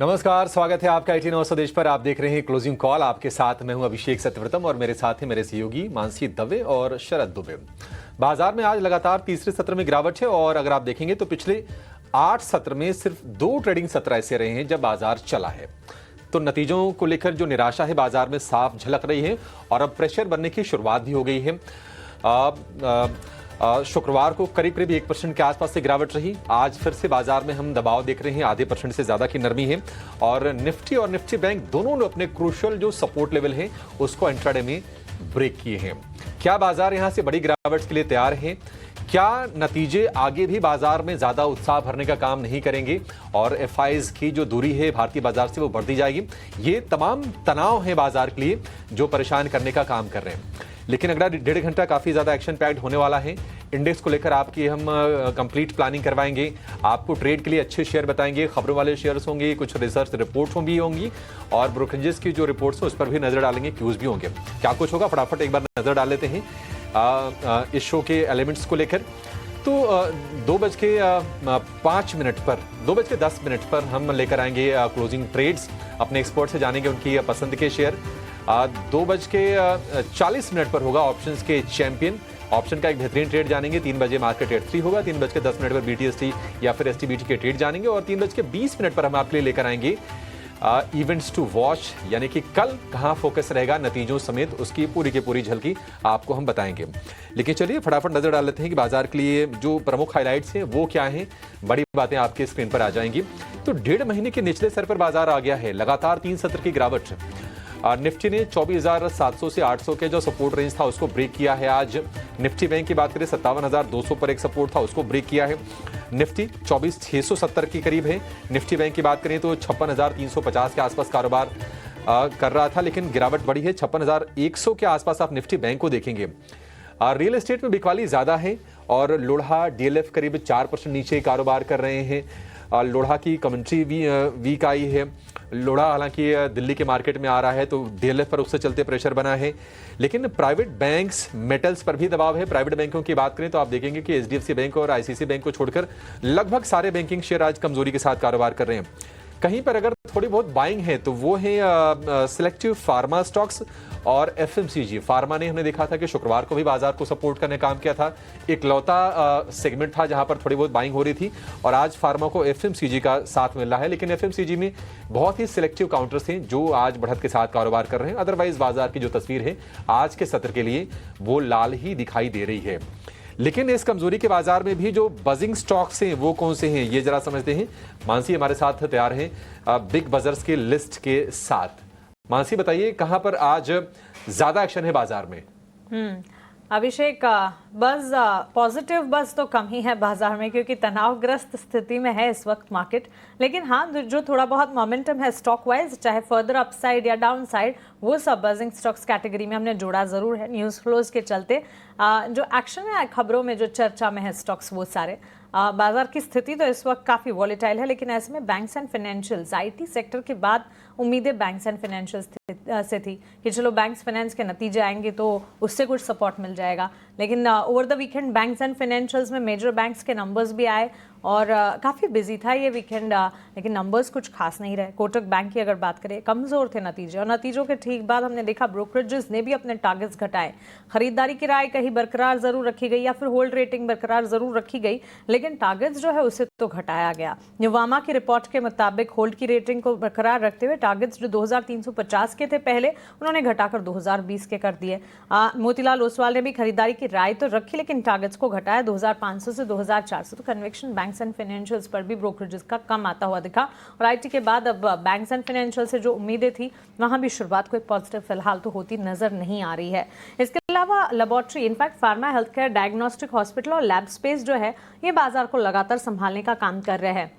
नमस्कार, स्वागत है आपका 18 स्वदेश पर। आप देख रहे हैं क्लोजिंग कॉल। आपके साथ मैं हूं अभिषेक सत्यव्रतम और मेरे साथ हैं मेरे सहयोगी मानसी दवे और शरद दुबे। बाजार में आज लगातार तीसरे सत्र में गिरावट है और अगर आप देखेंगे तो पिछले 8 सत्र में सिर्फ 2 ट्रेडिंग सत्र ऐसे रहे हैं जब बाजार चला है। तो नतीजों को लेकर जो निराशा है बाजार में साफ झलक रही है और अब प्रेशर बनने की शुरुआत भी हो गई है। शुक्रवार को करीब करीब 1% के आसपास से गिरावट रही। आज फिर से बाजार में हम दबाव देख रहे हैं, आधे % से ज्यादा की नरमी है और निफ्टी और निफ्टी बैंक दोनों ने अपने क्रूशियल जो सपोर्ट लेवल है उसको इंट्राडे में ब्रेक किए हैं। क्या बाजार यहां से बड़ी गिरावट के लिए तैयार है? क्या नतीजे आगे भी बाजार में ज्यादा उत्साह भरने का काम नहीं करेंगे और एफआईज की जो दूरी है भारतीय बाजार से वो बढ़ती जाएगी? ये तमाम तनाव है बाजार के लिए जो परेशान करने का काम कर रहे हैं। लेकिन अगला 1.5 घंटा काफी ज्यादा एक्शन पैक्ड होने वाला है। इंडेक्स को लेकर आपकी हम कंप्लीट प्लानिंग करवाएंगे, आपको ट्रेड के लिए अच्छे शेयर बताएंगे, खबरों वाले शेयर्स होंगे, कुछ रिसर्च रिपोर्ट्स भी होंगी और ब्रोकरेजेस की जो रिपोर्ट्स हैं उस पर भी नजर डालेंगे, क्यूज भी होंगे। क्या कुछ होगा फटाफट एक बार नजर डाल लेते हैं इस शो के एलिमेंट्स को लेकर। तो 2:10 पर हम लेकर आएंगे क्लोजिंग ट्रेड्स। अपने एक्सपर्ट से जानेंगे उनकी पसंद के शेयर। 2:40 पर होगा ऑप्शंस के चैंपियन। ऑप्शन का एक बेहतरीन ट्रेड जानेंगे। 3 बजे मार्केट रेट 3 होगा। 3:10 पर BTST या फिर STBT के ट्रेड जानेंगे और 3:20 पर हम आपके लिए लेकर आएंगे इवेंट्स टू वॉच, यानी कि कल कहां फोकस रहेगा नतीजों समेत उसकी पूरी की पूरी झलकी आपको हम बताएंगे। लेकिन चलिए फटाफट नजर डाल लेते हैं कि बाजार के लिए जो प्रमुख हाइलाइट्स हैं वो क्या हैं। बड़ी बातें आपके स्क्रीन पर आ जाएंगी। तो 1.5 महीने के निचले स्तर पर बाजार आ गया है, लगातार 3 सत्र की गिरावट। निफ्टी ने 24,700 से 800 के जो सपोर्ट रेंज था उसको ब्रेक किया है। आज निफ्टी बैंक की बात करें 57,200 पर एक सपोर्ट था उसको ब्रेक किया है। निफ्टी 24,670 के करीब है। निफ्टी बैंक की बात करें तो 56,350 के आसपास कारोबार कर रहा था, लेकिन गिरावट बड़ी है। 56,100 के आसपास आप निफ्टी बैंक को देखेंगे। रियल एस्टेट में बिकवाली ज्यादा है और लोढ़ा DLF करीब 4% नीचे कारोबार कर रहे हैं। लोढ़ा की कमेंट्री भी वीक आई है। लोढ़ा हालांकि दिल्ली के मार्केट में आ रहा है तो DLF पर उससे चलते प्रेशर बना है। लेकिन प्राइवेट बैंक्स मेटल्स पर भी दबाव है। प्राइवेट बैंकों की बात करें तो आप देखेंगे कि HDFC बैंक और ICICI बैंक को छोड़कर लगभग सारे बैंकिंग शेयर आज कमजोरी के साथ कारोबार कर रहे हैं। कहीं पर अगर थोड़ी बहुत बाइंग है तो वो है सिलेक्टिव फार्मा स्टॉक्स और FMCG। फार्मा ने हमने देखा था कि शुक्रवार को भी बाजार को सपोर्ट करने काम किया था। इकलौता सेगमेंट था जहां पर थोड़ी बहुत बाइंग हो रही थी और आज फार्मा को FMCG का साथ मिल रहा है। लेकिन FMCG में बहुत ही सिलेक्टिव काउंटर्स हैं जो आज बढ़त के साथ कारोबार कर रहे हैं। अदरवाइज बाजार की जो तस्वीर है आज के सत्र के लिए वो लाल ही दिखाई दे रही है। लेकिन इस कमजोरी के बाजार में भी जो बजिंग स्टॉक्स हैं वो कौन से हैं ये जरा समझते हैं। मानसी हमारे साथ तैयार हैं बिग बजर्स के लिस्ट के साथ। मानसी बताइए कहां पर आज ज्यादा एक्शन है बाजार में? अभिषेक, बस पॉजिटिव बस तो कम ही है बाजार में क्योंकि तनावग्रस्त स्थिति में है इस वक्त मार्केट। लेकिन हाँ, जो थोड़ा बहुत मोमेंटम है स्टॉक वाइज, चाहे फर्दर अपसाइड या डाउन साइड, वो सब बजिंग स्टॉक्स कैटेगरी में हमने जोड़ा जरूर है। न्यूज़ फ्लोज के चलते जो एक्शन है, खबरों में जो चर्चा में है स्टॉक्स, वो सारे बाजार की स्थिति तो इस वक्त काफ़ी वॉलेटाइल है। लेकिन ऐसे में banks and financials, IT sector के बाद उम्मीदें बैंक्स एंड फाइनेंशियल्स से थी कि चलो बैंक्स फाइनेंस के नतीजे आएंगे तो उससे कुछ सपोर्ट मिल जाएगा। लेकिन over the weekend banks and financials में मेजर बैंक्स के नंबर्स भी आए और काफ़ी बिजी था ये वीकेंड। लेकिन नंबर्स कुछ खास नहीं रहे। कोटक बैंक की अगर बात करें, कमज़ोर थे नतीजे और नतीजों के ठीक बाद हमने देखा ब्रोकरेजेस ने भी अपने टारगेट्स घटाए। खरीदारी की राय कहीं बरकरार जरूर रखी गई या फिर होल्ड रेटिंग बरकरार जरूर रखी गई, लेकिन टारगेट्स जो है उसे तो घटाया गया। न्यूवामा की रिपोर्ट के मुताबिक होल्ड की रेटिंग को बरकरार रखते हुए टारगेट्स जो 2350 के थे पहले, उन्होंने घटाकर 2020 के कर दिए। मोतीलाल ओसवाल ने भी खरीदारी की राय तो रखी लेकिन टारगेट्स को घटाया 2500 से 2400। तो कन्वेक्शन बैंक्स एंड फाइनेंशियल्स पर भी ब्रोकरेजेस का कम आता हुआ दिखा और IT के बाद अब बैंक्स एंड फाइनेंशियल से जो उम्मीदें थी वहां भी शुरुआत कोई पॉजिटिव फिलहाल तो होती नजर नहीं आ रही है। इसके अलावा laboratory, in fact pharma, health care, diagnostic, hospital और लैब स्पेस जो है ये बाजार को लगातार संभालने का काम कर रहे हैं।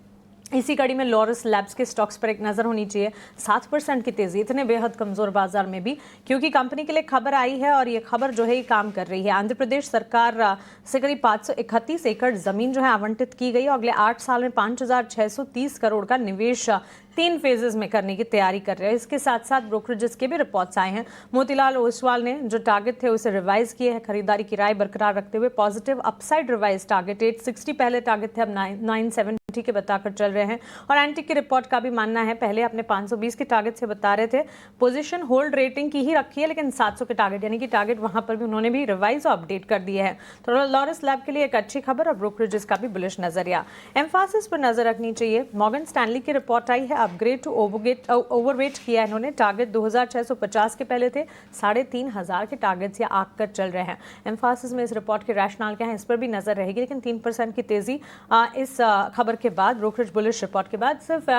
इसी कड़ी में लॉरस लैब्स के स्टॉक्स पर एक नजर होनी चाहिए। 7% की तेजी, इतने बेहद कमजोर बाजार में भी, क्योंकि कंपनी के लिए खबर आई है और ये खबर जो है ये काम कर रही है। आंध्र प्रदेश सरकार से करीब 531 एकड़ जमीन जो है आवंटित की गई और अगले 8 साल में 5,630 करोड़ का निवेश 3 फेजेस में करने की तैयारी कर रहे हैं। इसके साथ साथ ब्रोकरेजेस के भी रिपोर्ट्स आए हैं। मोतीलाल ओसवाल ने जो टारगेट थे उसे रिवाइज किए हैं, खरीदारी की राय बरकरार रखते हुए पॉजिटिव अपसाइड रिवाइज टारगेट 860 पहले टारगेट थे, अब 970 के बताकर चल रहे हैं। और एंटी की रिपोर्ट का भी मानना है, पहले अपने 520 के टारगेट से बता रहे थे, पोजीशन होल्ड रेटिंग की ही रखी है, लेकिन 700 के टारगेट यानी कि टारगेट वहां पर भी उन्होंने भी रिवाइज और अपडेट कर दिए हैं। तो लॉरस लैब के लिए एक अच्छी खबर और ब्रोकरेजेस का भी बुलिश नजरिया। एम्फासिस पर नजर रखनी चाहिए। मॉर्गन स्टैनली की रिपोर्ट आई है, अपग्रेड टू ओवरवेट किया इन्होंने। टारगेट 2650 के पहले थे, 3500 के टारगेट से आग कर चल रहे हैं। एम्फासिस में इस रिपोर्ट के रैशनल क्या है, इस पर भी नजर रहेगी, लेकिन 3% की तेजी इस खबर के बाद, ब्रोकरेज बुलिश रिपोर्ट के बाद। सिर्फ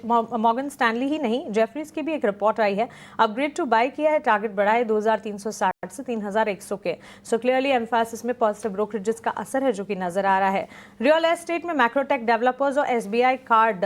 मॉर्गन स्टैनली ही नहीं, जेफरीज की भी एक रिपोर्ट आई है, अपग्रेड टू बाय किया है, टारगेट बढ़ाए 2360 से 3100 के। सो क्लियरली एम्फासिस में पॉजिटिव ब्रोकरेजेस का असर है जो कि नजर आ रहा है। रियल एस्टेट में मैक्रोटेक डेवलपर्स और SBI card,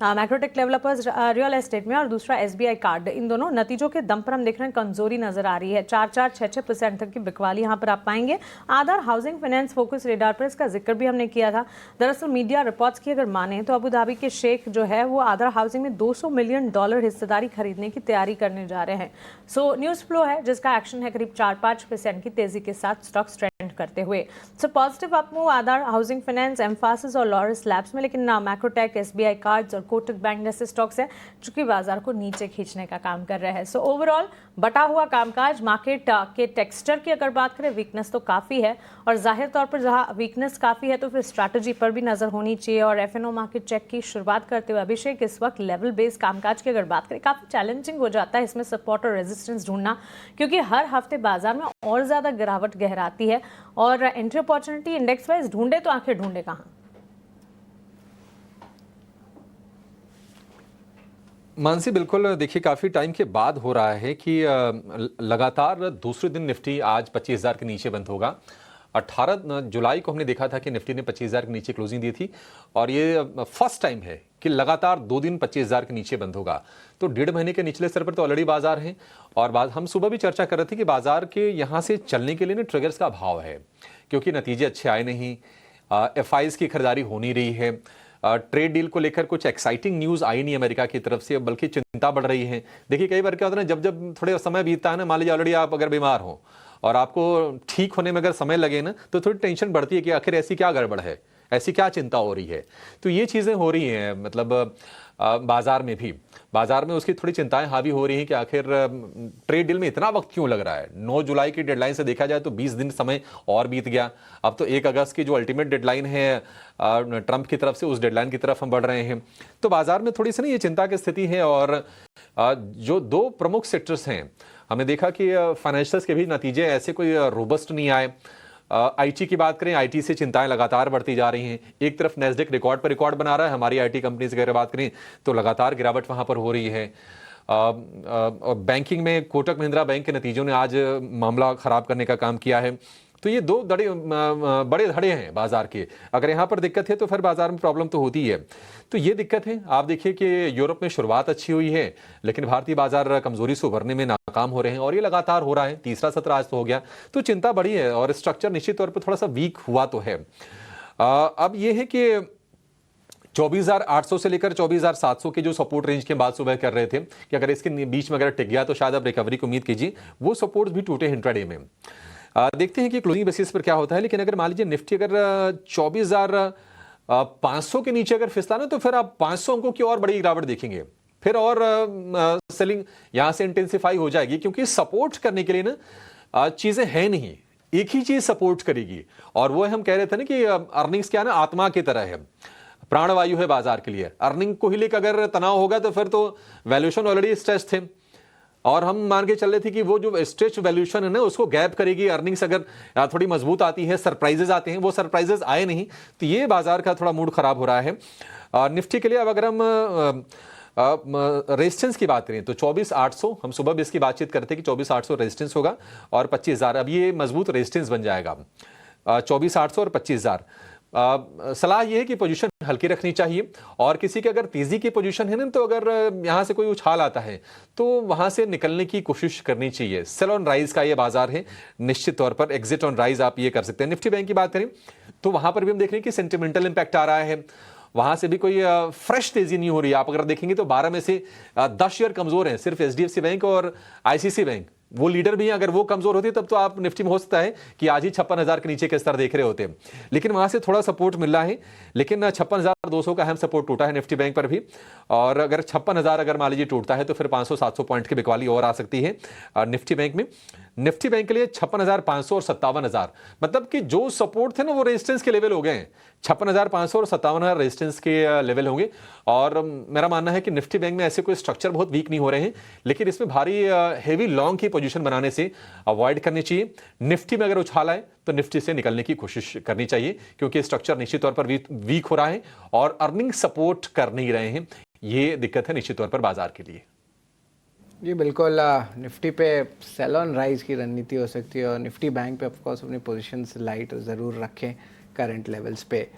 Macrotech developers real estate में और दूसरा एसबीआई कार्ड, इन दोनों नतीजों के दम पर हम देख रहे हैं कमजोरी नजर आ रही है। 4-6% तक की बिकवाली यहां पर आप पाएंगे। आधार हाउसिंग फाइनेंस फोकस रेडार पर इसका जिक्र भी हमने किया था। दरअसल मीडिया रिपोर्ट्स की अगर माने तो अबू धाबी के शेख जो है वो आधार हाउसिंग में $200 मिलियन हिस्सेदारी खरीदने की तैयारी करने जा रहे हैं। सो न्यूज फ्लो है जिसका एक्शन है करीब 4-5% की तेजी के साथ स्टॉक्स ट्रेंड करते हुए। सो पॉजिटिव अपमूव आधार हाउसिंग फाइनेंस, एम्फासिस और लॉरस लैब्स में, लेकिन मैक्रोटेक, एसबीआई कार्ड्स और कोटक बैंक जैसे स्टॉक्स है जो कि बाजार को नीचे खींचने का काम कर रहे हैं। सो ओवरऑल बटा हुआ कामकाज, मार्केट के टेक्सचर की अगर बात करें, वीकनेस तो काफी है और जाहिर तौर पर जहां वीकनेस काफी है तो फिर स्ट्रैटेजी पर भी नजर होनी चाहिए। और एफएनओ मार्केट चेक की शुरुआत करते हुए अभिषेक, इस वक्त लेवल बेस्ड कामकाज की अगर बात करें, काफी चैलेंजिंग हो जाता है इसमें सपोर्ट और रेजिस्टेंस ढूंढना, क्योंकि हर हफ्ते बाजार में और ज्यादा गिरावट गहराती है और एंट्री अपॉर्चुनिटी इंडेक्स वाइज ढूंढे तो आखिर ढूंढे कहां। मानसी, बिल्कुल देखिए, काफ़ी टाइम के बाद हो रहा है कि लगातार दूसरे दिन निफ्टी आज 25,000 के नीचे बंद होगा। 18 जुलाई को हमने देखा था कि निफ्टी ने 25,000 के नीचे क्लोजिंग दी थी और ये फर्स्ट टाइम है कि लगातार 2 दिन 25,000 के नीचे बंद होगा। तो 1.5 महीने के निचले स्तर पर तो ऑलरेडी बाजार है और हम सुबह भी चर्चा कर रहे थे कि बाजार के यहाँ से चलने के लिए ना ट्रिगर्स का अभाव है, क्योंकि नतीजे अच्छे आए नहीं, एफआईज की खरीदारी हो नहीं रही है, ट्रेड डील को लेकर कुछ एक्साइटिंग न्यूज़ आई नहीं अमेरिका की तरफ से, बल्कि चिंता बढ़ रही है। देखिए, कई बार क्या होता है ना, जब थोड़े समय बीतता है ना, मान लीजिए ऑलरेडी आप अगर बीमार हो और आपको ठीक होने में अगर समय लगे ना, तो थोड़ी टेंशन बढ़ती है कि आखिर ऐसी क्या गड़बड़ है, ऐसी क्या चिंता हो रही है। तो ये चीज़ें हो रही हैं, मतलब बाजार में उसकी थोड़ी चिंताएं हावी हो रही हैं कि आखिर ट्रेड डील में इतना वक्त क्यों लग रहा है। 9 जुलाई की डेडलाइन से देखा जाए तो 20 दिन समय और बीत गया। अब तो 1 अगस्त की जो अल्टीमेट डेडलाइन है ट्रंप की तरफ से, उस डेडलाइन की तरफ हम बढ़ रहे हैं। तो बाजार में थोड़ी सी ना ये चिंता की स्थिति है। और जो 2 प्रमुख सेक्टर्स हैं, हमने देखा कि फाइनेंशियल्स के भी नतीजे ऐसे कोई रोबस्ट नहीं आए। आईटी की बात करें, आईटी से चिंताएं लगातार बढ़ती जा रही हैं। एक तरफ नेस्डेक रिकॉर्ड पर रिकॉर्ड बना रहा है, हमारी आईटी कंपनीज की अगर बात करें तो लगातार गिरावट वहां पर हो रही है। बैंकिंग में कोटक महिंद्रा बैंक के नतीजों ने आज मामला खराब करने का काम किया है। तो ये 2 बड़े धड़े हैं बाजार के। अगर यहाँ पर दिक्कत है तो फिर बाजार में प्रॉब्लम तो होती है। तो ये दिक्कत है। आप देखिए कि यूरोप में शुरुआत अच्छी हुई है, लेकिन भारतीय बाजार कमजोरी से उभरने में नाकाम हो रहे हैं और ये लगातार हो रहा है। तीसरा सत्र आज तो हो गया, तो चिंता बढ़ी है और स्ट्रक्चर निश्चित तौर पर थोड़ा सा वीक हुआ तो है। अब ये है कि 24,800 से लेकर 24,700 के जो सपोर्ट रेंज की बात सुबह कर रहे थे कि अगर इसके बीच में अगर टिक गया तो शायद अब रिकवरी की उम्मीद कीजिए। वो सपोर्ट भी टूटे इंट्राडे में। देखते हैं कि क्लोजिंग बेसिस पर क्या होता है। लेकिन अगर मान लीजिए निफ्टी अगर 24,500 के नीचे अगर फिसला ना, तो फिर आप 500 अंकों की और बड़ी गिरावट देखेंगे। फिर और सेलिंग यहां से इंटेंसिफाई हो जाएगी, क्योंकि सपोर्ट करने के लिए ना चीजें हैं नहीं, एक ही चीज सपोर्ट करेगी और वो हम कह रहे थे ना कि अर्निंग्स क्या ना आत्मा की तरह है, प्राणवायु है बाजार के लिए। अर्निंग को ही लेकर अगर तनाव होगा तो फिर तो वैल्यूएशन ऑलरेडी स्ट्रेच थे और हम मान के चल रहे थे कि वो जो स्ट्रेच वैल्यूएशन है ना उसको गैप करेगी अर्निंग्स अगर थोड़ी मजबूत आती है, सरप्राइजेस आते हैं। वो सरप्राइजेस आए नहीं, तो ये बाजार का थोड़ा मूड खराब हो रहा है निफ्टी के लिए। अब अगर हम रेजिस्टेंस की बात करें तो 24,800, हम सुबह भी इसकी बातचीत करते कि 24,800 रेजिस्टेंस होगा और 25,000 अब ये मजबूत रेजिस्टेंस बन जाएगा। 24,800 और 25,000। सलाह ये है कि पोजीशन हल्की रखनी चाहिए और किसी की अगर तेजी की पोजीशन है ना, तो अगर यहां से कोई उछाल आता है तो वहां से निकलने की कोशिश करनी चाहिए। सेल ऑन राइज का ये बाजार है, निश्चित तौर पर एग्जिट ऑन राइज आप ये कर सकते हैं। निफ्टी बैंक की बात करें तो वहां पर भी हम देख रहे हैं कि सेंटिमेंटल इंपैक्ट आ रहा है वहां से भी कोई फ्रेश तेजी नहीं हो रही है। आप अगर देखेंगे तो 12 में से 10 शेयर कमजोर हैं, सिर्फ एचडीएफसी बैंक और आईसीसी बैंक, वो लीडर भी हैं। अगर वो कमजोर होती तब तो आप निफ्टी में हो सकता है कि आज ही 56,000 के नीचे के स्तर देख रहे होते हैं, लेकिन वहां से थोड़ा सपोर्ट मिल रहा है। लेकिन 56,200 का अहम सपोर्ट टूटा है निफ्टी बैंक पर भी, और अगर 56,000 अगर मान लीजिए टूटता है तो फिर 500-700 पॉइंट की बिकवाली और आ सकती है निफ्टी बैंक में। निफ्टी बैंक के लिए 56,500 और 57,000, मतलब कि जो सपोर्ट थे ना वो रेजिस्टेंस के लेवल हो गए हैं। 56,500 और 57,000 रेजिस्टेंस के लेवल होंगे। और मेरा मानना है कि निफ्टी बैंक में ऐसे कोई स्ट्रक्चर बहुत वीक नहीं हो रहे हैं, लेकिन इसमें भारी हेवी लॉन्ग की पोजीशन बनाने से अवॉइड करनी चाहिए। निफ्टी में अगर उछाल आए तो निफ्टी से निकलने की कोशिश करनी चाहिए, क्योंकि स्ट्रक्चर निश्चित तौर पर वीक हो रहा है और अर्निंग सपोर्ट कर नहीं रहे हैं। ये दिक्कत है निश्चित तौर पर बाजार के लिए। जी बिल्कुल, निफ्टी पे सेल ऑन राइज की रणनीति हो सकती है, और निफ्टी बैंक पे ऑफकोर्स अपनी पोजीशंस लाइट ज़रूर रखें करंट लेवल्स पे।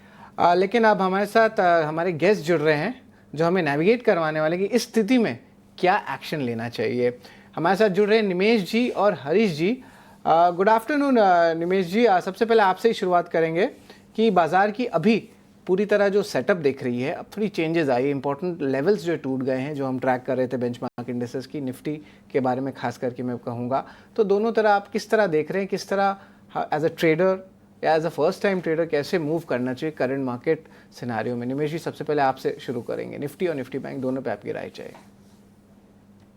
लेकिन अब हमारे साथ हमारे गेस्ट जुड़ रहे हैं जो हमें नेविगेट करवाने वाले कि इस स्थिति में क्या एक्शन लेना चाहिए। हमारे साथ जुड़ रहे हैं निमेश जी और हरीश जी। गुड आफ्टरनून निमेश जी, सबसे पहले आपसे ही शुरुआत करेंगे कि बाज़ार की अभी पूरी तरह जो सेटअप देख रही है, अब थोड़ी चेंजेस आई, इंपॉर्टेंट लेवल्स जो टूट गए हैं जो हम ट्रैक कर रहे थे बेंचमार्क इंडेक्सेस की, निफ्टी के बारे में खास करके मैं कहूँगा। तो दोनों तरह आप किस तरह देख रहे हैं, किस तरह एज अ ट्रेडर या as a first time trader कैसे मूव करना चाहिए करंट मार्केट सिनारियो में? निमेश जी, सबसे पहले आपसे शुरू करेंगे, निफ्टी और निफ्टी बैंक दोनों पे आपकी राय चाहिए।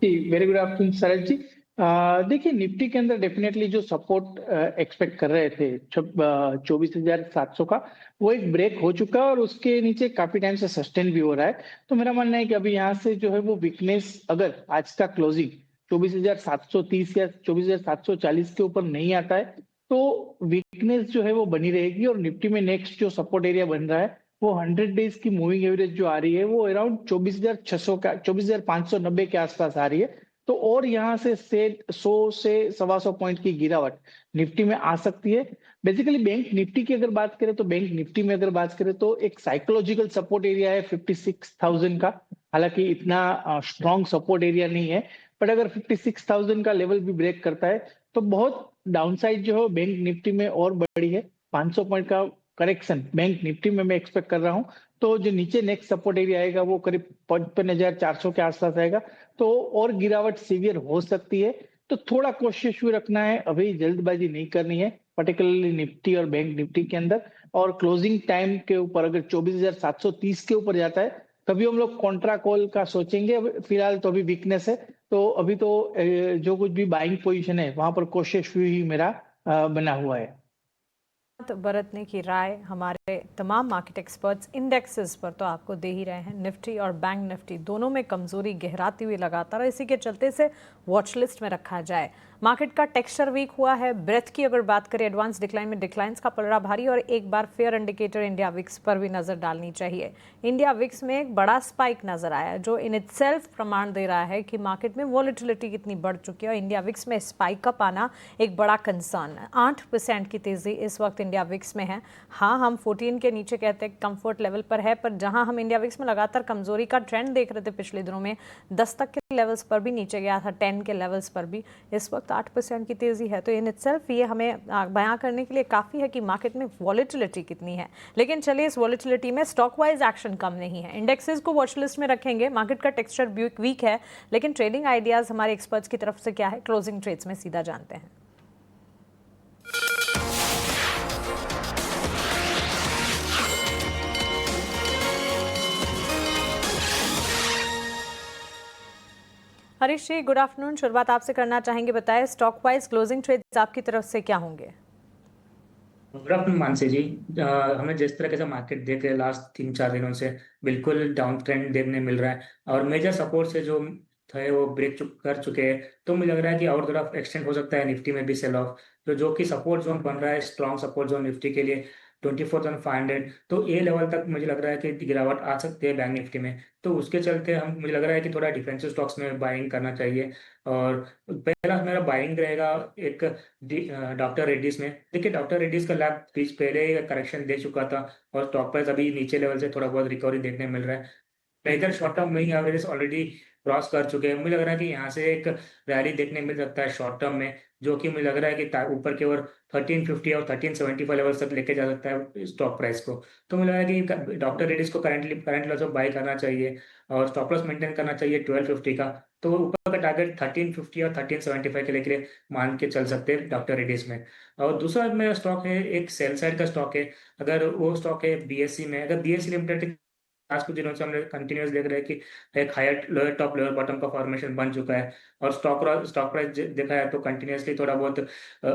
जी, वेरी गुड आफ्टरनून शरद जी। देखिए, निफ्टी के अंदर डेफिनेटली जो सपोर्ट एक्सपेक्ट कर रहे थे 24,700 का, वो एक ब्रेक हो चुका है और उसके नीचे काफी टाइम से सस्टेन भी हो रहा है। तो मेरा मानना है कि अभी यहाँ से जो है वो वीकनेस, अगर आज का क्लोजिंग 24,730 या 24,740 के ऊपर नहीं आता है तो वीकनेस जो है वो बनी रहेगी। और निफ्टी में नेक्स्ट जो सपोर्ट एरिया बन रहा है वो 100 डेज की मूविंग एवरेज जो आ रही है वो अराउंड 24,600 का 24,590 के आसपास आ रही है। तो और यहाँ से 100 से 125 पॉइंट की गिरावट निफ्टी में आ सकती है। बेसिकली बैंक निफ्टी की अगर बात करें तो बैंक निफ्टी में अगर बात करें तो एक साइकोलॉजिकल सपोर्ट एरिया है 56,000 का। हालांकि इतना स्ट्रॉन्ग सपोर्ट एरिया नहीं है, बट अगर 56,000 का लेवल भी ब्रेक करता है तो बहुत डाउनसाइड जो है बैंक निफ्टी में और बड़ी है। 500 पॉइंट का करेक्शन बैंक निफ्टी में मैं एक्सपेक्ट कर रहा हूं। तो जो नीचे नेक्स्ट सपोर्ट एरिया आएगा वो करीब 55,400 के आसपास आएगा। तो और गिरावट सीवियर हो सकती है, तो थोड़ा कॉशियस व्यू रखना है, अभी जल्दबाजी नहीं करनी है, पर्टिकुलरली निफ्टी और बैंक निफ्टी के अंदर। और क्लोजिंग टाइम के ऊपर अगर 24,730 के ऊपर जाता है तभी हम लोग कॉन्ट्रा कॉल का सोचेंगे। फिलहाल तो अभी वीकनेस है, तो अभी तो जो कुछ भी बाइंग पोजीशन है वहां पर कॉशियस व्यू ही मेरा बना हुआ है। बरतने की राय हमारे तमाम मार्केट एक्सपर्ट्स इंडेक्सेस पर तो आपको दे ही रहे हैं। निफ्टी और बैंक निफ्टी दोनों में कमजोरी गहराती हुई लगातार, इसी के चलते से वॉच लिस्ट में रखा जाए। मार्केट का टेक्सचर वीक हुआ है। ब्रेथ की अगर बात करें, एडवांस डिक्लाइन में डिक्लाइंस का पलड़ा भारी, और एक बार फेयर इंडिकेटर इंडिया विक्स पर भी नजर डालनी चाहिए। इंडिया विक्स में एक बड़ा स्पाइक नजर आया जो इन इटसेल्फ प्रमाण दे रहा है कि मार्केट में वॉलेटिलिटी कितनी बढ़ चुकी है, और इंडिया विक्स में स्पाइक का पाना एक बड़ा कंसर्न है। 8% की तेजी इस वक्त इंडिया विक्स में है। हाँ, हम 14 के नीचे कहते हैं कंफर्ट लेवल पर है, पर जहां हम इंडिया विक्स में लगातार कमजोरी का ट्रेंड देख रहे थे पिछले दिनों में, 10 तक के लेवल्स पर भी नीचे गया था, 10 के लेवल्स पर भी, इस वक्त 8% की तेजी है। तो इन इटसेल्फ ये हमें बयां करने के लिए काफी है कि मार्केट में वॉलेटिलिटी कितनी है। लेकिन चलिए, इस वॉलेटिलिटी में स्टॉक वाइज एक्शन कम नहीं है। इंडेक्सेस को वॉच लिस्ट में रखेंगे। मार्केट का टेक्सचर वीक है, लेकिन ट्रेडिंग आइडियाज हमारे एक्सपर्ट्स की तरफ से क्या है, क्लोजिंग ट्रेड्स में सीधा जानते हैं। हरीश जी, गुड आफ्टरनून। शुरुआत आपसे करना चाहेंगे, बताएं स्टॉक वाइज क्लोजिंग ट्रेड्स आपकी तरफ से क्या होंगे? गुड आफ्टरनून मानसी जी। हमें जिस तरह से मार्केट देख रहे हैं लास्ट 3-4 दिनों से बिल्कुल डाउन ट्रेंड देखने मिल रहा है, और मेजर सपोर्ट से जो थे वो कर चुके हैं। तो मुझे लग रहा है कि और तरफ एक्सटेंड हो सकता है निफ्टी में भी सेल ऑफ, तो जो कि सपोर्ट जोन बन रहा है, स्ट्रॉन्ग सपोर्ट जोन निफ्टी के लिए 24,500, तो ये लेवल तक मुझे लग रहा है कि गिरावट आ सकती है बैंक निफ्टी में। तो उसके चलते मुझे लग रहा है कि थोड़ा डिफेंसिव स्टॉक्स में बाइंग करना चाहिए। और पहला मेरा बाइंग रहेगा एक डॉक्टर रेड्डीज में। देखिए, डॉक्टर रेड्डीज का लैब बीच पहले करेक्शन दे चुका था और स्टॉक प्राइस अभी नीचे लेवल से थोड़ा बहुत रिकवरी देखने मिल रहा है। Major short term moving averages already cross कर चुके हैं। मुझे लग रहा है कि यहाँ से एक रैली देखने मिल सकता है शॉर्ट टर्म में, जो कि मुझे लग रहा है कि ऊपर की ओर 1350 और 1375 लेवल तक लेके जा सकता है स्टॉक प्राइस को। तो मुझे लग रहा है कि डॉक्टर रेड्डीज को करंट लॉस बाय करना चाहिए और स्टॉप लॉस मेंटेन करना चाहिए 1250 का। तो ऊपर का टारगेट 1350 और 1375 के लिए मान के चल सकते हैं डॉक्टर रेड्डीज में। और दूसरा मेरा स्टॉक है, एक सेल साइड का स्टॉक है, अगर वो स्टॉक है बीएससी में। अगर बीएससी लिमिटेड आज कुछ दिनों से हमने कंटिन्यूस देख रहे हैं कि एक higher lower top lower bottom का फॉर्मेशन बन चुका है और स्टॉक प्राइस देखा है तो कंटिन्यूसली थोड़ा बहुत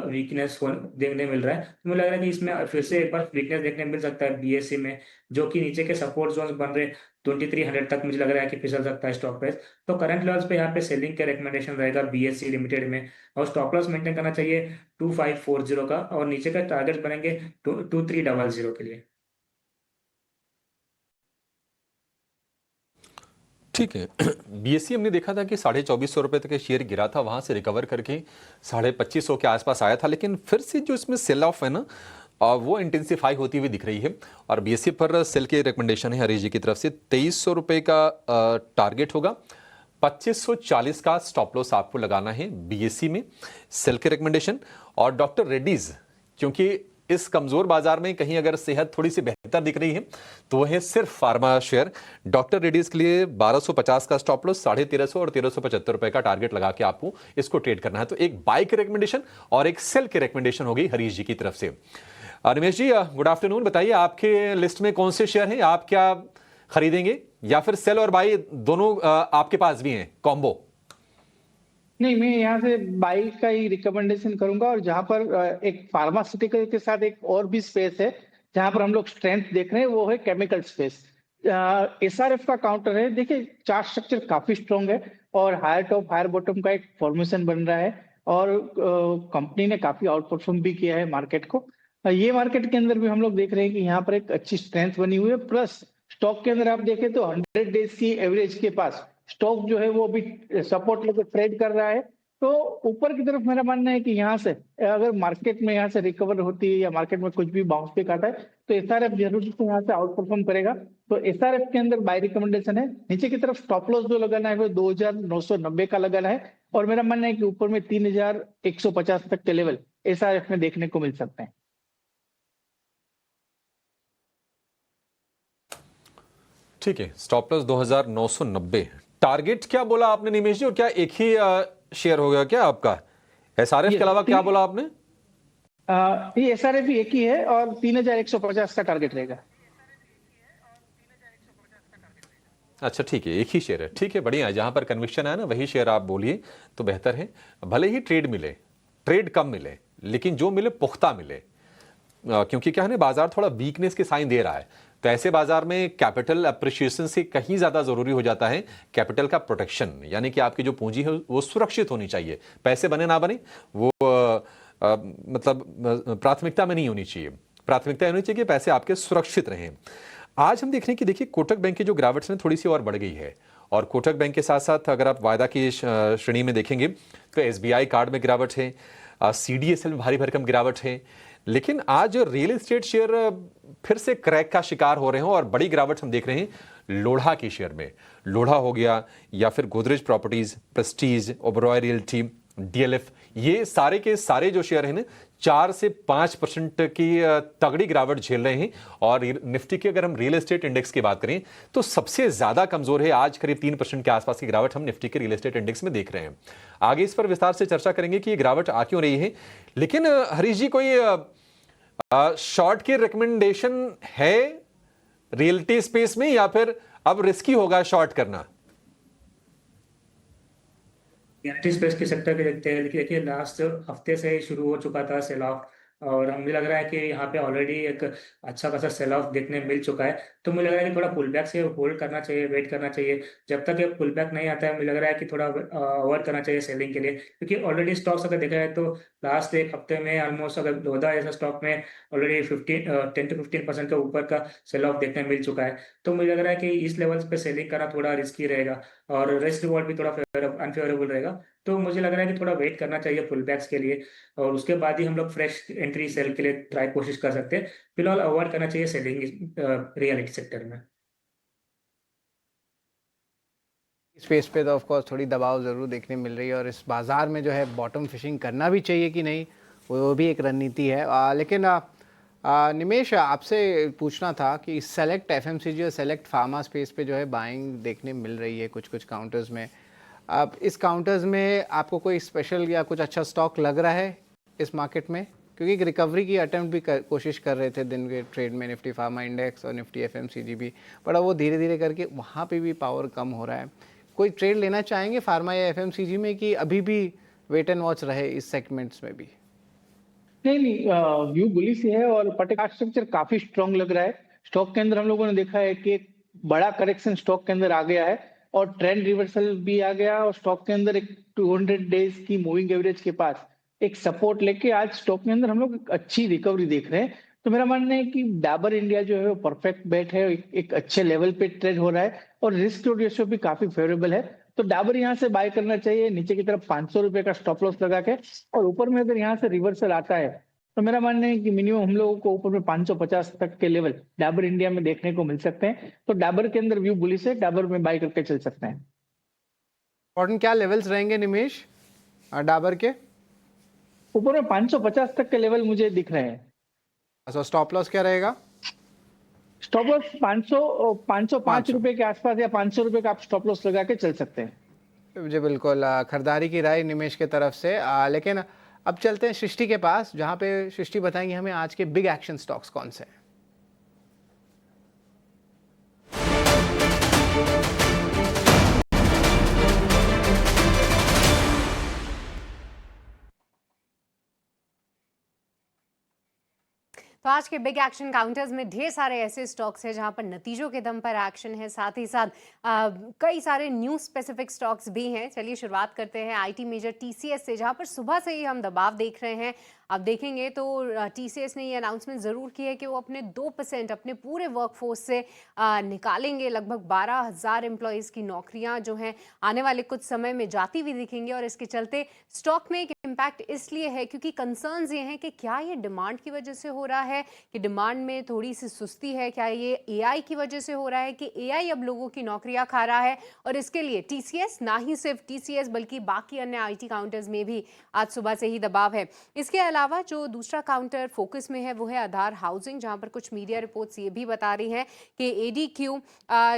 वीकनेस देखने मिल रहा है। तो मुझे लग रहा है कि इसमें फिर से एक बार वीकनेस देखने मिल सकता है बीएससी में, जो कि नीचे के सपोर्ट जोन बन रहे 2300 तक मुझे लग रहा है कि फिसल सकता है स्टॉक प्राइस। तो करंट लेवल्स पे यहाँ पे सेलिंग के रिकमेंडेशन रहेगा बीएससी लिमिटेड में, और स्टॉप लॉस मेंटेन करना चाहिए 2540 का, और नीचे का टारगेट बनेंगे 2300 के लिए। ठीक है। बीएससी हमने देखा था कि 2450 रुपए तक शेयर गिरा था, वहां से रिकवर करके 2550 के आसपास आया था, लेकिन फिर से जो इसमें सेल ऑफ है ना वो इंटेंसिफाई होती हुई दिख रही है। और बीएससी पर सेल के रिकमेंडेशन है हरीश जी की तरफ से 2300 रुपए का टारगेट होगा, 2540 का स्टॉप लॉस आपको लगाना है बीएससी में, सेल के रिकमेंडेशन। और डॉक्टर रेड्डीज, क्योंकि इस कमजोर बाजार में कहीं अगर सेहत थोड़ी सी बेहतर दिख रही है तो वह है सिर्फ फार्मा शेयर। डॉक्टर रेड्डीज के लिए 1250 का स्टॉप लॉस, 1350 और 1375 रुपए का टारगेट लगा के आपको इसको ट्रेड करना है। तो एक बाय की रिकमेंडेशन और एक सेल की रिकमेंडेशन हो गई हरीश जी की तरफ से। निमेश जी, गुड आफ्टरनून। बताइए आपके लिस्ट में कौन से शेयर हैं, आप क्या खरीदेंगे, या फिर सेल और बाय दोनों आपके पास भी हैं कॉम्बो? नहीं, मैं यहाँ से बाई का ही रिकमेंडेशन करूंगा, और जहां पर एक फार्मास्यूटिकल के साथ एक और भी स्पेस है जहां पर हम लोग स्ट्रेंथ देख रहे हैं, वो है केमिकल स्पेस। एसआरएफ का काउंटर है, देखिए चार्ट स्ट्रक्चर काफी स्ट्रॉन्ग है और हायर टॉप हायर बॉटम का एक फॉर्मेशन बन रहा है, और कंपनी ने काफी आउट परफॉर्म भी किया है मार्केट को। ये मार्केट के अंदर भी हम लोग देख रहे हैं कि यहाँ पर एक अच्छी स्ट्रेंथ बनी हुई है, प्लस स्टॉक के अंदर आप देखें तो 100 डेज की एवरेज के पास स्टॉक जो है वो भी सपोर्ट लेकर ट्रेड कर रहा है। तो ऊपर की तरफ मेरा मानना है कि यहाँ से अगर मार्केट में यहाँ से रिकवर होती है या मार्केट में कुछ भी बाउंस बैक आता है तो एसआरएफ जरूर से यहाँ से आउट परफॉर्म करेगा। तो एसआरएफ के अंदर बाय रिकमेंडेशन है। नीचे की तरफ स्टॉप लॉस जो लगाना है वो 2990 का लगाना है, और मेरा मानना है कि ऊपर में 3150 तक के लेवल एसआरएफ में देखने को मिल सकते हैं। ठीक है, स्टॉप लॉस 2990, टारगेट क्या बोला आपने निमेश जी, और क्या एक ही शेयर हो गया क्या आपका? एसआरएफ के अलावा क्या बोला आपने? ये एसआरएफ भी एक ही है और 3150 का टारगेट रहेगा। अच्छा ठीक है, एक ही शेयर है, ठीक है, बढ़िया है। जहां पर कन्विक्शन है ना वही शेयर आप बोलिए तो बेहतर है। भले ही ट्रेड मिले, ट्रेड कम मिले, लेकिन जो मिले पुख्ता मिले, क्योंकि क्या है ना, बाजार थोड़ा वीकनेस के साइन दे रहा है। तो ऐसे बाजार में कैपिटल अप्रिशिएशन से कहीं ज्यादा जरूरी हो जाता है कैपिटल का प्रोटेक्शन, यानी कि आपकी जो पूंजी है वो सुरक्षित होनी चाहिए। पैसे बने ना बने वो मतलब प्राथमिकता में नहीं होनी चाहिए, प्राथमिकता होनी चाहिए कि पैसे आपके सुरक्षित रहें। आज हम देख रहे हैं कि देखिए कोटक बैंक की जो गिरावट है थोड़ी सी और बढ़ गई है, और कोटक बैंक के साथ साथ अगर आप वायदा की श्रेणी में देखेंगे तो एसबीआई कार्ड में गिरावट है, सीडीएसएल में भारी भरकम गिरावट है। लेकिन आज रियल एस्टेट शेयर फिर से क्रैक का शिकार हो रहे हैं, और बड़ी गिरावट हम देख रहे हैं लोढ़ा के शेयर में। लोढ़ा हो गया, या फिर Godrej properties, Prestige, Oberoi realty, DLF, ये सारे के सारे जो शेयर हैं ना 4 से 5% की तगड़ी गिरावट झेल रहे हैं। और निफ्टी की अगर हम रियल एस्टेट इंडेक्स की बात करें तो सबसे ज्यादा कमजोर है, आज करीब 3% के आसपास की गिरावट हम निफ्टी के रियल एस्टेट इंडेक्स में देख रहे हैं। आगे इस पर विस्तार से चर्चा करेंगे कि ये गिरावट आ क्यों रही है। लेकिन हरीश जी, कोई शॉर्ट की रिकमेंडेशन है रियल्टी स्पेस में, या फिर अब रिस्की होगा शॉर्ट करना? रियलिटी स्पेस के सेक्टर के देखते हैं, लेकिन देखिए लास्ट हफ्ते से ही शुरू हो चुका था सेल ऑफ, और हमें लग रहा है कि यहाँ पे ऑलरेडी एक अच्छा खासा सेल ऑफ देखने मिल चुका है। तो मुझे लग रहा है कि थोड़ा पुल बैक से होल्ड करना चाहिए, वेट करना चाहिए। जब तक ये पुल बैक नहीं आता है मुझे लग रहा है कि थोड़ा अवॉइड करना चाहिए सेलिंग के लिए, क्योंकि ऑलरेडी स्टॉक्स अगर देखा जाए तो लास्ट एक हफ्ते में ऑलमोस्ट अगर लोधा जैसा स्टॉक में ऑलरेडी 10 to 15% के ऊपर का सेल ऑफ देखने मिल चुका है। तो मुझे लग रहा है कि इस लेवल्स पे सेलिंग करना थोड़ा रिस्की रहेगा, और रिस्क रिवॉर्ड भी थोड़ा अनफेवरेबल रहेगा। तो मुझे लग रहा है कि थोड़ा वेट करना चाहिए पुल बैक्स के लिए, और उसके बाद ही हम लोग फ्रेश एंट्री सेल के लिए ट्राई कोशिश कर सकते हैं। फिलहाल अवॉइड करना चाहिए सेलिंग रियलिटी सेक्टर में। स्पेस पे तो ऑफ कोर्स थोड़ी दबाव ज़रूर देखने मिल रही है और इस बाज़ार में जो है बॉटम फिशिंग करना भी चाहिए कि नहीं, वो भी एक रणनीति है। लेकिन निमेश, आपसे पूछना था कि सेलेक्ट एफएमसीजी और सेलेक्ट फार्मा स्पेस पे जो है बाइंग देखने मिल रही है कुछ कुछ काउंटर्स में। अब इस काउंटर्स में आपको कोई स्पेशल या कुछ अच्छा स्टॉक लग रहा है इस मार्केट में? क्योंकि एक रिकवरी की अटेम्प्ट भी कोशिश कर रहे थे दिन के ट्रेड में निफ्टी फार्मा इंडेक्स और निफ्टी एफएमसीजी भी, बट अब वो धीरे धीरे करके वहाँ पे भी पावर कम हो रहा है। कोई ट्रेड लेना चाहेंगे फार्मा या एफएमसीजी में कि अभी भी वेट एंड वॉच रहे इस सेगमेंट्स में भी? नहीं, व्यू बुलिश है और पर्टिकुलर स्ट्रक्चर काफी स्ट्रांग लग रहा है। स्टॉक के अंदर हम लोगों ने देखा है कि एक बड़ा करेक्शन स्टॉक के अंदर आ गया है और ट्रेंड रिवर्सल भी आ गया और स्टॉक के अंदर एक 200 डेज की मूविंग एवरेज के पास एक सपोर्ट लेके आज स्टॉक के अंदर हम लोग एक अच्छी रिकवरी देख रहे हैं। तो मेरा मानना है कि डाबर इंडिया जो है वो परफेक्ट बेट है, एक अच्छे लेवल पे ट्रेड हो रहा है और रिस्क टू रेशियो भी काफी फेवरेबल है। तो डाबर यहाँ से बाय करना चाहिए नीचे की तरफ 500 रुपए का स्टॉप लॉस लगा के, और ऊपर में अगर यहाँ से रिवर्सल आता है तो मेरा मानना है कि मिनिमम हम लोगों को ऊपर में 550 तक के लेवल डाबर इंडिया में देखने को मिल सकते हैं। तो डाबर के अंदर व्यू बुलिश है, डाबर में बाय करके चल सकते हैं। इम्पोर्टेंट क्या लेवल्स रहेंगे निमेश डाबर के? ऊपर में 550 तक के लेवल मुझे दिख रहे हैं। अच्छा, स्टॉप लॉस क्या रहेगा? स्टॉप लॉस 505 रुपए के आसपास या 500 रुपए का आप स्टॉप लॉस लगा के चल सकते हैं। जी बिल्कुल, खरीदारी की राय निमेश के तरफ से। लेकिन अब चलते हैं सृष्टि के पास, जहाँ पे सृष्टि बताएंगे हमें आज के बिग एक्शन स्टॉक्स कौन से हैं। तो आज के बिग एक्शन काउंटर्स में ढेर सारे ऐसे स्टॉक्स हैं जहां पर नतीजों के दम पर एक्शन है, साथ ही साथ कई सारे न्यूज स्पेसिफिक स्टॉक्स भी हैं। चलिए शुरुआत करते हैं आईटी मेजर टीसीएस से, जहां पर सुबह से ही हम दबाव देख रहे हैं। अब देखेंगे तो टीसीएस ने ये अनाउंसमेंट ज़रूर की है कि वो अपने 2% अपने पूरे वर्कफोर्स से निकालेंगे। लगभग 12,000 एम्प्लॉयज़ की नौकरियां जो हैं आने वाले कुछ समय में जाती हुई दिखेंगी और इसके चलते स्टॉक में एक इम्पैक्ट इसलिए है क्योंकि कंसर्न्स ये हैं कि क्या ये डिमांड की वजह से हो रहा है कि डिमांड में थोड़ी सी सुस्ती है, क्या ये एआई की वजह से हो रहा है कि एआई अब लोगों की नौकरियां खा रहा है। और इसके लिए टीसीएस, ना ही सिर्फ टीसीएस बल्कि बाकी अन्य आईटी काउंटर्स में भी आज सुबह से ही दबाव है। इसके अलावा जो दूसरा काउंटर फोकस में है वो है आधार हाउसिंग, जहां पर कुछ मीडिया रिपोर्ट्स ये भी बता रही हैं कि एडीक्यू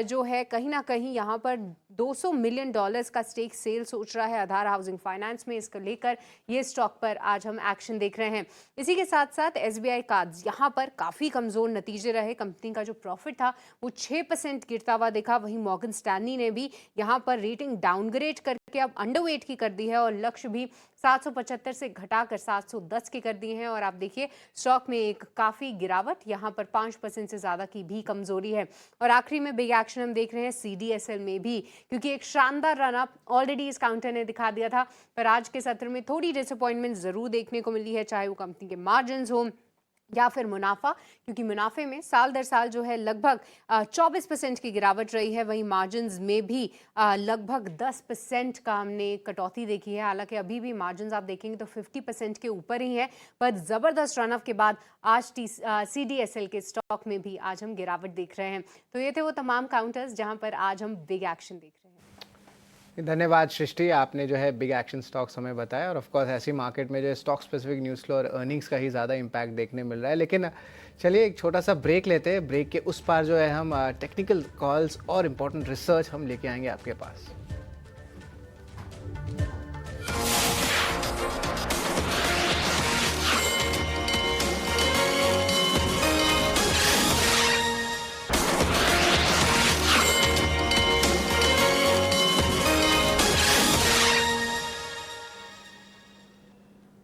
जो है कहीं ना कहीं यहाँ पर $200 मिलियन का स्टेक सेल सोच रहा है आधार हाउसिंग फाइनेंस में। इसको लेकर ये स्टॉक पर आज हम एक्शन देख रहे हैं। इसी के साथ साथ एसबीआई कार्ड्स, यहाँ पर काफ़ी कमज़ोर नतीजे रहे। कंपनी का जो प्रॉफिट था वो 6% गिरता हुआ दिखा। वहीं मॉर्गन स्टैनली ने भी यहाँ पर रेटिंग डाउनग्रेड करके अब अंडरवेट की कर दी है और लक्ष्य भी 775 से घटाकर 710 के कर दिए हैं। और आप देखिए स्टॉक में एक काफ़ी गिरावट, यहाँ पर 5% से ज़्यादा की भी कमजोरी है। और आखिरी में बिग एक्शन हम देख रहे हैं सीडीएसएल में भी, क्योंकि एक शानदार रन अप ऑलरेडी इस काउंटर ने दिखा दिया था, पर आज के सत्र में थोड़ी डिसअपॉइंटमेंट ज़रूर देखने को मिली है, चाहे वो कंपनी के मार्जिन हो या फिर मुनाफा, क्योंकि मुनाफे में साल दर साल जो है लगभग 24% की गिरावट रही है। वहीं मार्जिन्स में भी लगभग 10% का हमने कटौती देखी है। हालांकि अभी भी मार्जिन्स आप देखेंगे तो 50% के ऊपर ही है, पर ज़बरदस्त रनअप के बाद आज सीडीएसएल के स्टॉक में भी आज हम गिरावट देख रहे हैं। तो ये थे वो तमाम काउंटर्स जहां पर आज हम बिग एक्शन देख रहे हैं। धन्यवाद सृष्टि, आपने जो है बिग एक्शन स्टॉक्स हमें बताया। और ऑफ कोर्स ऐसी मार्केट में जो है स्टॉक स्पेसिफिक न्यूज़ फ्लो और अर्निंग्स का ही ज़्यादा इम्पैक्ट देखने मिल रहा है। लेकिन चलिए एक छोटा सा ब्रेक लेते हैं। ब्रेक के उस पार जो है हम टेक्निकल कॉल्स और इम्पोर्टेंट रिसर्च हम लेके आएंगे आपके पास।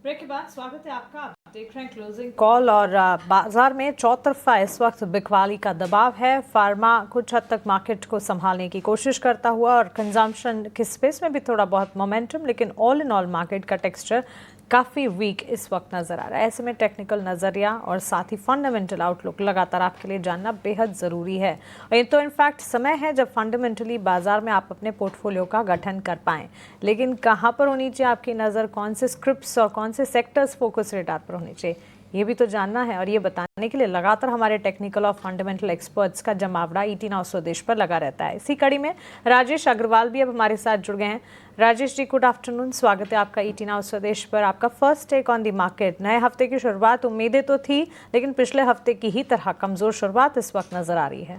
ब्रेक के बाद स्वागत है आपका। आप देख रहे हैं क्लोजिंग कॉल और बाजार में चौतरफा इस वक्त बिकवाली का दबाव है। फार्मा कुछ हद तक मार्केट को संभालने की कोशिश करता हुआ और कंजम्पशन के स्पेस में भी थोड़ा बहुत मोमेंटम, लेकिन ऑल इन ऑल मार्केट का टेक्सचर काफ़ी वीक इस वक्त नज़र आ रहा है। ऐसे में टेक्निकल नज़रिया और साथ ही फंडामेंटल आउटलुक लगातार आपके लिए जानना बेहद ज़रूरी है। और ये तो इनफैक्ट समय है जब फंडामेंटली बाजार में आप अपने पोर्टफोलियो का गठन कर पाएँ। लेकिन कहाँ पर होनी चाहिए आपकी नज़र, कौन से स्क्रिप्ट्स और कौन से सेक्टर्स फोकस रेडार पर होने चाहिए, ये भी तो जानना है, और ये बताने के लिए लगातार हमारे टेक्निकल और फंडामेंटल एक्सपर्ट्स का जमावड़ा ईटी नाउ स्वदेश पर लगा रहता है। इसी कड़ी में राजेश अग्रवाल भी अब हमारे साथ जुड़ गए हैं। राजेश जी, गुड आफ्टरनून, स्वागत है आपका ईटी नाउ स्वदेश पर। आपका first take on the market. नए हफ्ते की शुरुआत उम्मीदें तो थी, लेकिन पिछले हफ्ते की ही तरह कमजोर शुरुआत इस वक्त नजर आ रही है।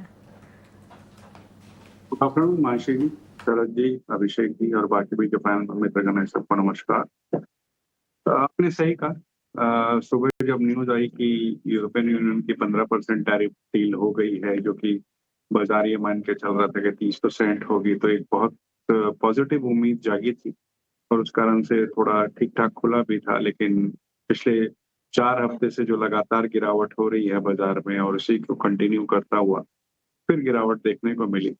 गुड आफ्टरनून मानसी जी, शरद जी, अभिषेक जी और बाकी भी जो फैन मित्रगण है सबको नमस्कार। आपने सही कहा, सुबह जब न्यूज आई कि यूरोपियन यूनियन की 15% टैरिफ डील हो गई है, जो कि बाजार ये मान के चल रहा था कि 30% होगी, तो एक बहुत पॉजिटिव उम्मीद जागी थी और उस कारण से थोड़ा ठीक ठाक खुला भी था। लेकिन पिछले 4 हफ्ते से जो लगातार गिरावट हो रही है बाजार में और उसी को कंटिन्यू करता हुआ फिर गिरावट देखने को मिली।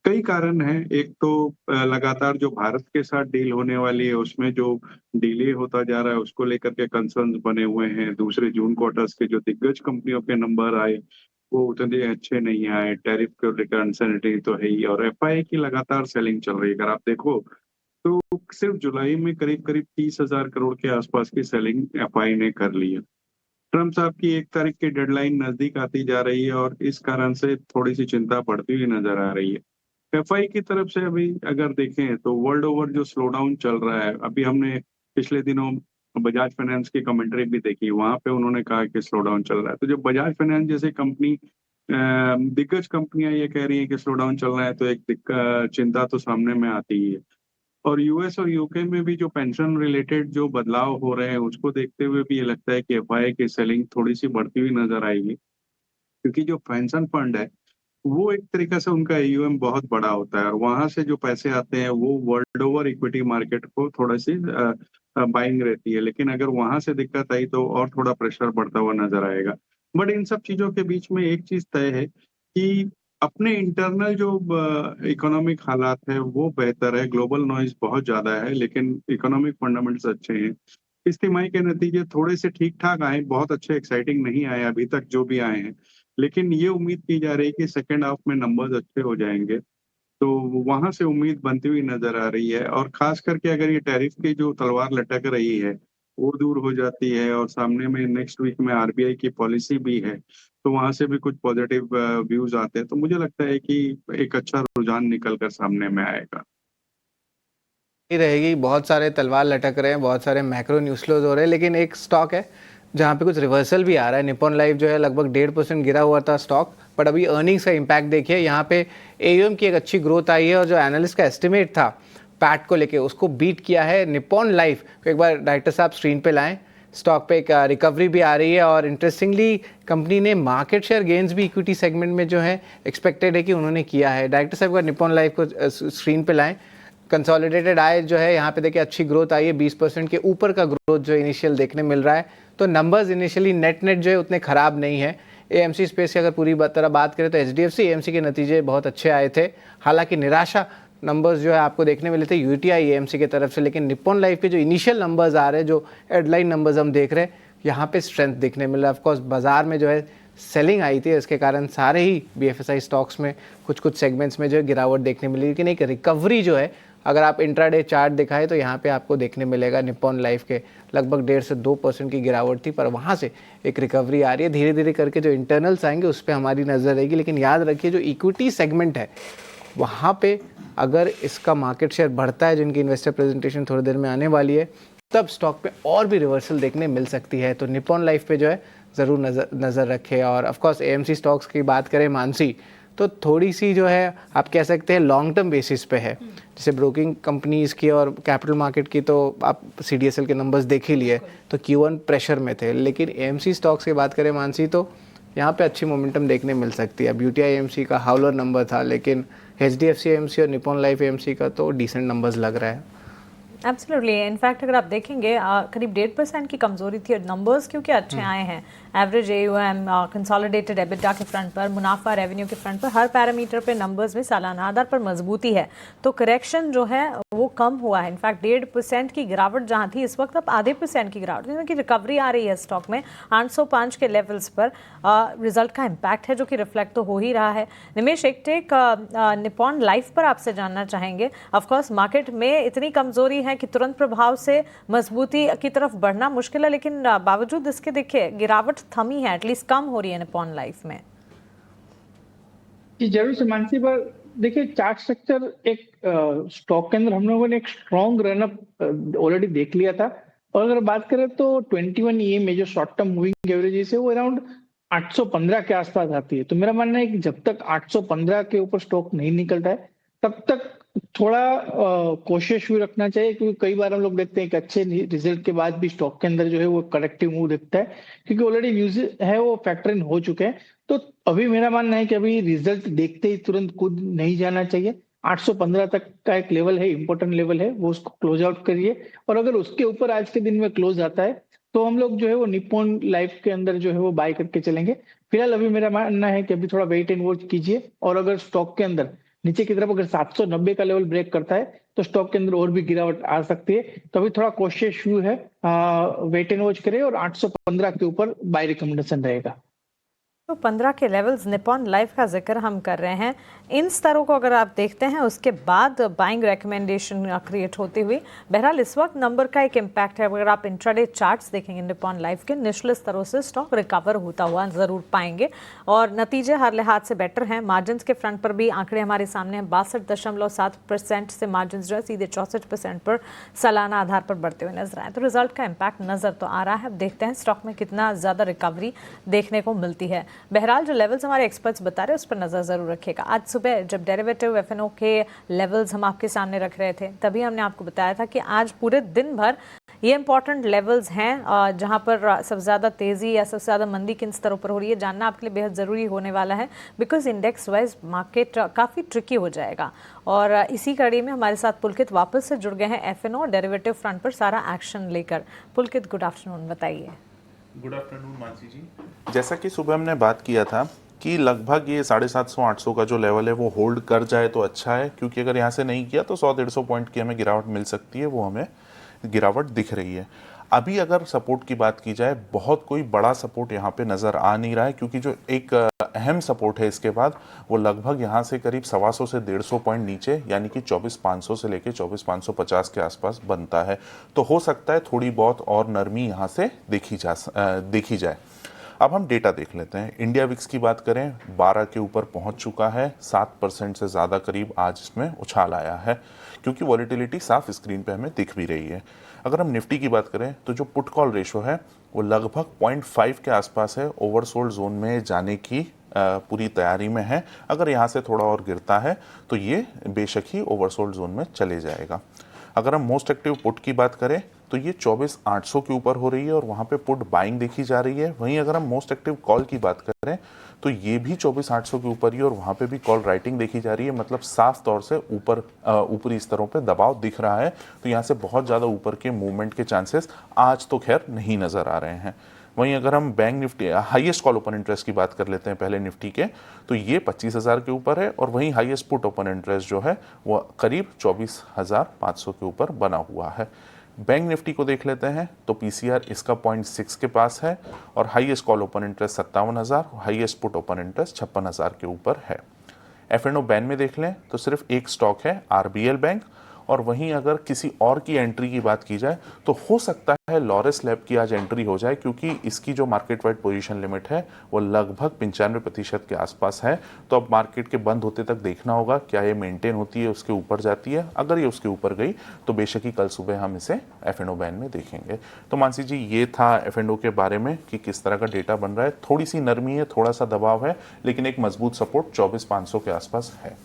कई कारण हैं। एक तो लगातार जो भारत के साथ डील होने वाली है उसमें जो डिले होता जा रहा है उसको लेकर के कंसर्न्स बने हुए हैं। दूसरे जून क्वार्टर्स के जो दिग्गज कंपनियों के नंबर आए वो उतने अच्छे नहीं आए। टैरिफ को लेकर अनसर्टेनिटी तो है ही और एफआई की लगातार सेलिंग चल रही है। अगर आप देखो तो सिर्फ जुलाई में करीब करीब 30,000 करोड़ के आसपास की सेलिंग एफआई ने कर ली है। ट्रम्प साहब की 1 तारीख की डेडलाइन नजदीक आती जा रही है और इस कारण से थोड़ी सी चिंता बढ़ती हुई नजर आ रही है। एफआई की तरफ से अभी अगर देखें तो वर्ल्ड ओवर जो स्लो डाउन चल रहा है, अभी हमने पिछले दिनों बजाज फाइनेंस की कमेंट्री भी देखी, वहां पे उन्होंने कहा कि स्लो डाउन चल रहा है। तो जब बजाज फाइनेंस जैसी कंपनी, दिग्गज कंपनियां ये कह रही हैं कि स्लो डाउन चल रहा है, तो एक चिंता तो सामने में आती ही है। और यूएस और यूके में भी जो पेंशन रिलेटेड जो बदलाव हो रहे हैं उसको देखते हुए भी ये लगता है कि एफआई की सेलिंग थोड़ी सी बढ़ती हुई नजर आएगी, क्योंकि जो पेंशन फंड है वो एक तरीके से उनका एयूएम बहुत बड़ा होता है और वहां से जो पैसे आते हैं वो वर्ल्ड ओवर इक्विटी मार्केट को थोड़ा सी बाइंग रहती है। लेकिन अगर वहां से दिक्कत आई तो और थोड़ा प्रेशर बढ़ता हुआ नजर आएगा। बट इन सब चीजों के बीच में एक चीज तय है कि अपने इंटरनल जो इकोनॉमिक हालात है वो बेहतर है। ग्लोबल नॉइज बहुत ज्यादा है लेकिन इकोनॉमिक फंडामेंटल्स अच्छे हैं। इस तिमाही के नतीजे थोड़े से ठीक ठाक आए, बहुत अच्छे एक्साइटिंग नहीं आए अभी तक जो भी आए हैं, लेकिन ये उम्मीद की जा रही है कि सेकेंड हाफ में नंबर्स अच्छे हो जाएंगे। तो वहां से उम्मीद बनती हुई नजर आ रही है और खास करके अगर ये टैरिफ की जो तलवार लटक रही है वो दूर हो जाती है और सामने में नेक्स्ट वीक में आरबीआई की पॉलिसी भी है, तो वहां से भी कुछ पॉजिटिव व्यूज आते हैं। तो मुझे लगता है कि एक अच्छा रुझान निकल कर सामने में आएगा। रहेगी, बहुत सारे तलवार लटक रहे हैं, बहुत सारे मैक्रो न्यूज़ फ्लोज हो रहे हैं, लेकिन एक स्टॉक है जहाँ पे कुछ रिवर्सल भी आ रहा है। निप्पॉन लाइफ जो है लगभग 1.5% गिरा हुआ था स्टॉक, बट अभी अर्निंग्स का इम्पैक्ट देखिए, यहाँ पे एयूएम की एक अच्छी ग्रोथ आई है और जो एनालिस्ट का एस्टिमेट था पैट को लेके उसको बीट किया है। निप्पॉन लाइफ को एक बार डायरेक्टर साहब स्क्रीन पे लाएं। स्टॉक पे एक रिकवरी भी आ रही है और इंटरेस्टिंगली कंपनी ने मार्केट शेयर गेंस भी इक्विटी सेगमेंट में जो है एक्सपेक्टेड है कि उन्होंने किया है। डायरेक्टर साहब का निप्पॉन लाइफ को स्क्रीन पे लाएं। कंसोलिडेटेड आय जो है यहाँ पे देखिए अच्छी ग्रोथ आई है, 20% के ऊपर का ग्रोथ जो इनिशियल देखने मिल रहा है। तो नंबर्स इनिशियली नेट जो है उतने ख़राब नहीं है। एएमसी स्पेस की अगर पूरी तरह बात करें तो एचडीएफसी एएमसी के नतीजे बहुत अच्छे आए थे। हालांकि निराशा नंबर्स जो है आपको देखने मिले थे यूटीआई एएमसी की तरफ से, लेकिन निप्पॉन लाइफ के जो इनिशियल नंबर्स आ रहे हैं, जो हेडलाइन नंबर्स हम देख रहे हैं, यहाँ पे स्ट्रेंथ दिखने मिल रहा है। ऑफकोर्स बाजार में जो है सेलिंग आई थी, इसके कारण सारे ही बीएफएसआई स्टॉक्स में कुछ सेगमेंट्स में जो है गिरावट देखने मिली, लेकिन एक रिकवरी जो है अगर आप इंट्राडे चार्ट दिखाए तो यहाँ पे आपको देखने मिलेगा निप्पॉन लाइफ के लगभग 1.5 से 2% की गिरावट थी, पर वहाँ से एक रिकवरी आ रही है। धीरे धीरे करके जो इंटरनल्स आएंगे उस पर हमारी नज़र रहेगी, लेकिन याद रखिए जो इक्विटी सेगमेंट है वहाँ पे अगर इसका मार्केट शेयर बढ़ता है, जिनकी इन्वेस्टर प्रेजेंटेशन थोड़ी देर में आने वाली है, तब स्टॉक पे और भी रिवर्सल देखने मिल सकती है। तो निप्पॉन लाइफ पे जो है ज़रूर नज़र रखें। और ऑफकोर्स एएमसी स्टॉक्स की बात करें मानसी, तो थोड़ी सी जो है आप कह सकते हैं लॉन्ग टर्म बेसिस पे है। जैसे ब्रोकिंग कंपनीज़ की और कैपिटल मार्केट की तो आप सीडीएसएल के नंबर्स देख ही लिए, तो Q1 प्रेशर में थे, लेकिन एएमसी स्टॉक्स की बात करें मानसी तो यहाँ पे अच्छी मोमेंटम देखने मिल सकती है। यूटीआई एएमसी का हाउलर नंबर था, लेकिन एचडीएफसी एएमसी और निप्पॉन लाइफ एएमसी का तो डिसेंट नंबर्स लग रहा है। एब्सोल्युटली, इनफैक्ट अगर आप देखेंगे करीब 1.5% की कमजोरी थी और नंबर्स क्योंकि अच्छे आए हैं, एवरेज एयूएम, कंसोलिडेटेड एबिटा के फ्रंट पर, मुनाफा, रेवेन्यू के फ्रंट पर, हर पैरामीटर पे नंबर्स में सालाना आधार पर मजबूती है। तो करेक्शन जो है वो कम हुआ है। इनफैक्ट 1.5% की गिरावट जहाँ थी इस वक्त अब आधे % की गिरावट, क्योंकि रिकवरी आ रही है स्टॉक में 805 के लेवल्स पर। रिजल्ट का इम्पैक्ट है जो कि रिफ्लेक्ट तो हो ही रहा है। निमेश, एक टेक निप्पॉन लाइफ पर आपसे जानना चाहेंगे। ऑफकोर्स मार्केट में इतनी कमजोरी हैं कि तुरंत प्रभाव से मजबूती की तरफ बढ़ना मुश्किल है, लेकिन बावजूद इसके देखिए गिरावट थमी है, एटलीस्ट कम हो रही है निपॉन लाइफ में। जी जरूर से मानसी, पर देखिए चार्ट स्ट्रक्चर एक स्टॉक के अंदर हम लोगों ने एक स्ट्रॉन्ग रनअप ऑलरेडी देख लिया था, और अगर बात करें तो 21 EM जो शॉर्ट टर्म मूविंग एवरेज है वो अराउंड 815 के आसपास आती है। तो मेरा मानना है कि जब तक 815 के ऊपर स्टॉक नहीं निकलता है तब तक थोड़ा कोशिश भी रखना चाहिए, क्योंकि कई बार हम लोग देखते हैं कि अच्छे रिजल्ट के बाद भी स्टॉक के अंदर जो है वो करेक्टिव मूव दिखता है, क्योंकि ऑलरेडी न्यूज है वो फैक्टर इन हो चुके हैं। तो अभी मेरा मानना है कि अभी रिजल्ट देखते ही तुरंत कूद नहीं जाना चाहिए। 815 तक का एक लेवल है, इंपॉर्टेंट लेवल है, वो उसको क्लोज आउट करिए, और अगर उसके ऊपर आज के दिन में क्लोज आता है तो हम लोग जो है वो निप्पॉन लाइफ के अंदर जो है वो बाय करके चलेंगे। फिलहाल अभी मेरा मानना है कि अभी थोड़ा वेट एंड वॉच कीजिए, और अगर स्टॉक के अंदर नीचे की तरफ अगर 790 का लेवल ब्रेक करता है तो स्टॉक के अंदर और भी गिरावट आ सकती है। तो अभी थोड़ा कोशिश व्यू है, वेट एंड वॉच करें, और 815 के ऊपर बाय रिकमेंडेशन रहेगा। तो 15 के लेवल्स निपॉन लाइफ का जिक्र हम कर रहे हैं, इन स्तरों को अगर आप देखते हैं उसके बाद बाइंग रिकमेंडेशन क्रिएट होती हुई। बहरहाल इस वक्त नंबर का एक इम्पैक्ट है, अगर आप इंट्राडे चार्ट्स देखेंगे निपॉन लाइफ के निचले स्तरों से स्टॉक रिकवर होता हुआ ज़रूर पाएंगे, और नतीजे हर लिहाज से बेटर हैं। मार्जिन के फ्रंट पर भी आंकड़े हमारे सामने हैं, 62.7% से मार्जिन जो है सीधे 64% पर सालाना आधार पर बढ़ते हुए नजर आए। तो रिजल्ट का इम्पैक्ट नजर तो आ रहा है, अब देखते हैं स्टॉक में कितना ज़्यादा रिकवरी देखने को मिलती है। बहरहाल जो लेवल्स हमारे एक्सपर्ट्स बता रहे हैं उस पर नज़र ज़रूर रखिएगा। आज सुबह जब डेरिवेटिव FNO के लेवल्स हम आपके सामने रख रहे थे तभी हमने आपको बताया था कि आज पूरे दिन भर ये इंपॉर्टेंट लेवल्स हैं जहां पर सबसे ज़्यादा तेज़ी या सबसे ज़्यादा मंदी किन स्तरों पर हो रही है जानना आपके लिए बेहद ज़रूरी होने वाला है, बिकॉज इंडेक्स वाइज मार्केट काफ़ी ट्रिकी हो जाएगा। और इसी कड़ी में हमारे साथ पुलकित वापस से जुड़ गए हैं FNO डेरिवेटिव फ्रंट पर सारा एक्शन लेकर। पुलकित, गुड आफ्टरनून, बताइए। गुड आफ्टरनून मानसी जी। जैसा कि सुबह हमने बात किया था कि लगभग ये 750-800 का जो लेवल है वो होल्ड कर जाए तो अच्छा है, क्योंकि अगर यहाँ से नहीं किया तो 100-150 पॉइंट की हमें गिरावट मिल सकती है, वो हमें गिरावट दिख रही है। अभी अगर सपोर्ट की बात की जाए, बहुत कोई बड़ा सपोर्ट यहाँ पे नज़र आ नहीं रहा है, क्योंकि जो एक अहम सपोर्ट है इसके बाद वो लगभग यहाँ से करीब 125 से 150 पॉइंट नीचे, यानी कि 24,500 से लेके 24,550 के आसपास बनता है। तो हो सकता है थोड़ी बहुत और नरमी यहाँ से देखी जाए। अब हम डेटा देख लेते हैं। इंडिया विक्स की बात करें, 12 के ऊपर पहुंच चुका है, 7% से ज़्यादा करीब आज इसमें उछाल आया है, क्योंकि वॉलेटिलिटी साफ स्क्रीन पे हमें दिख भी रही है। अगर हम निफ्टी की बात करें तो जो पुट कॉल रेशो है वो लगभग 0.5 के आसपास है, ओवरसोल्ड जोन में जाने की पूरी तैयारी में है। अगर यहाँ से थोड़ा और गिरता है तो ये बेशक ही ओवरसोल्ड जोन में चले जाएगा। अगर हम मोस्ट एक्टिव पुट की बात करें तो ये 24,800 के ऊपर हो रही है और वहाँ पे पुट बाइंग देखी जा रही है। वहीं अगर हम मोस्ट एक्टिव कॉल की बात करें तो ये भी 24,800 के ऊपर ही और वहाँ पे भी कॉल राइटिंग देखी जा रही है, मतलब साफ तौर से ऊपरी स्तरों पे दबाव दिख रहा है। तो यहाँ से बहुत ज़्यादा ऊपर के मूवमेंट के चांसेस आज तो खैर नहीं नज़र आ रहे हैं। वहीं अगर हम bank Nifty highest call open interest की बात कर लेते हैं पहले निफ्टी के, तो ये 25,000 के ऊपर है, और वहीं हाईएस्ट पुट ओपन इंटरेस्ट जो है वो करीब 24,500 के ऊपर बना हुआ है। बैंक निफ्टी को देख लेते हैं तो पीसीआर इसका 0.6 के पास है, और highest call open interest 57,000, highest put open interest 56,000 के ऊपर है। FNO बैन में देख लें तो सिर्फ एक स्टॉक है, RBL बैंक, और वहीं अगर किसी और की एंट्री की बात की जाए तो हो सकता है लॉरेस लैब की आज एंट्री हो जाए, क्योंकि इसकी जो मार्केट वाइड पोजीशन लिमिट है वो लगभग 95% के आसपास है। तो अब मार्केट के बंद होते तक देखना होगा क्या ये मेंटेन होती है, उसके ऊपर जाती है। अगर ये उसके ऊपर गई तो बेशक ही कल सुबह हम इसे FNO बैन में देखेंगे। तो मानसी जी, ये था FNO के बारे में कि किस तरह का डेटा बन रहा है। थोड़ी सी नरमी है, थोड़ा सा दबाव है, लेकिन एक मजबूत सपोर्ट 24,500 के आसपास है।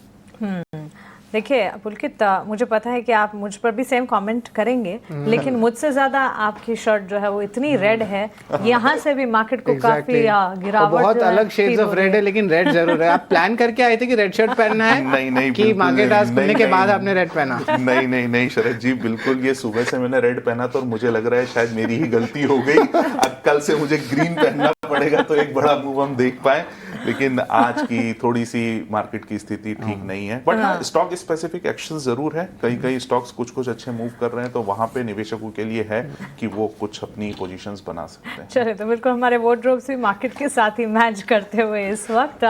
देखिए पुलकित, मुझे पता है कि आप मुझ पर भी सेम कमेंट करेंगे, लेकिन मुझसे ज्यादा आपकी शर्ट जो है वो इतनी रेड है, यहाँ से भी मार्केट को काफी गिरावट, बहुत अलग शेड्स ऑफ रेड है, लेकिन रेड जरूर है। आप प्लान करके आए थे कि रेड शर्ट पहनना है? नहीं, कि मार्केट आज खुलने के बाद आपने रेड पहना? नहीं शरद जी, बिल्कुल ये सुबह से मैंने रेड पहना था और मुझे लग रहा है शायद मेरी ही गलती हो गई। अब कल से मुझे ग्रीन पहनना पड़ेगा तो एक बड़ा मूव हम देख पाए। लेकिन आज की थोड़ी सी मार्केट की स्थिति ठीक नहीं है, बट हाँ स्टॉक स्पेसिफिक एक्शन जरूर है। कई कई स्टॉक्स कुछ कुछ अच्छे मूव कर रहे हैं, तो वहां पे निवेशकों के लिए है कि वो कुछ अपनी पोजीशंस बना सकते हैं। चलिए, तो बिल्कुल हमारे वार्डरोब्स भी मार्केट के साथ ही मैच करते हुए इस वक्त,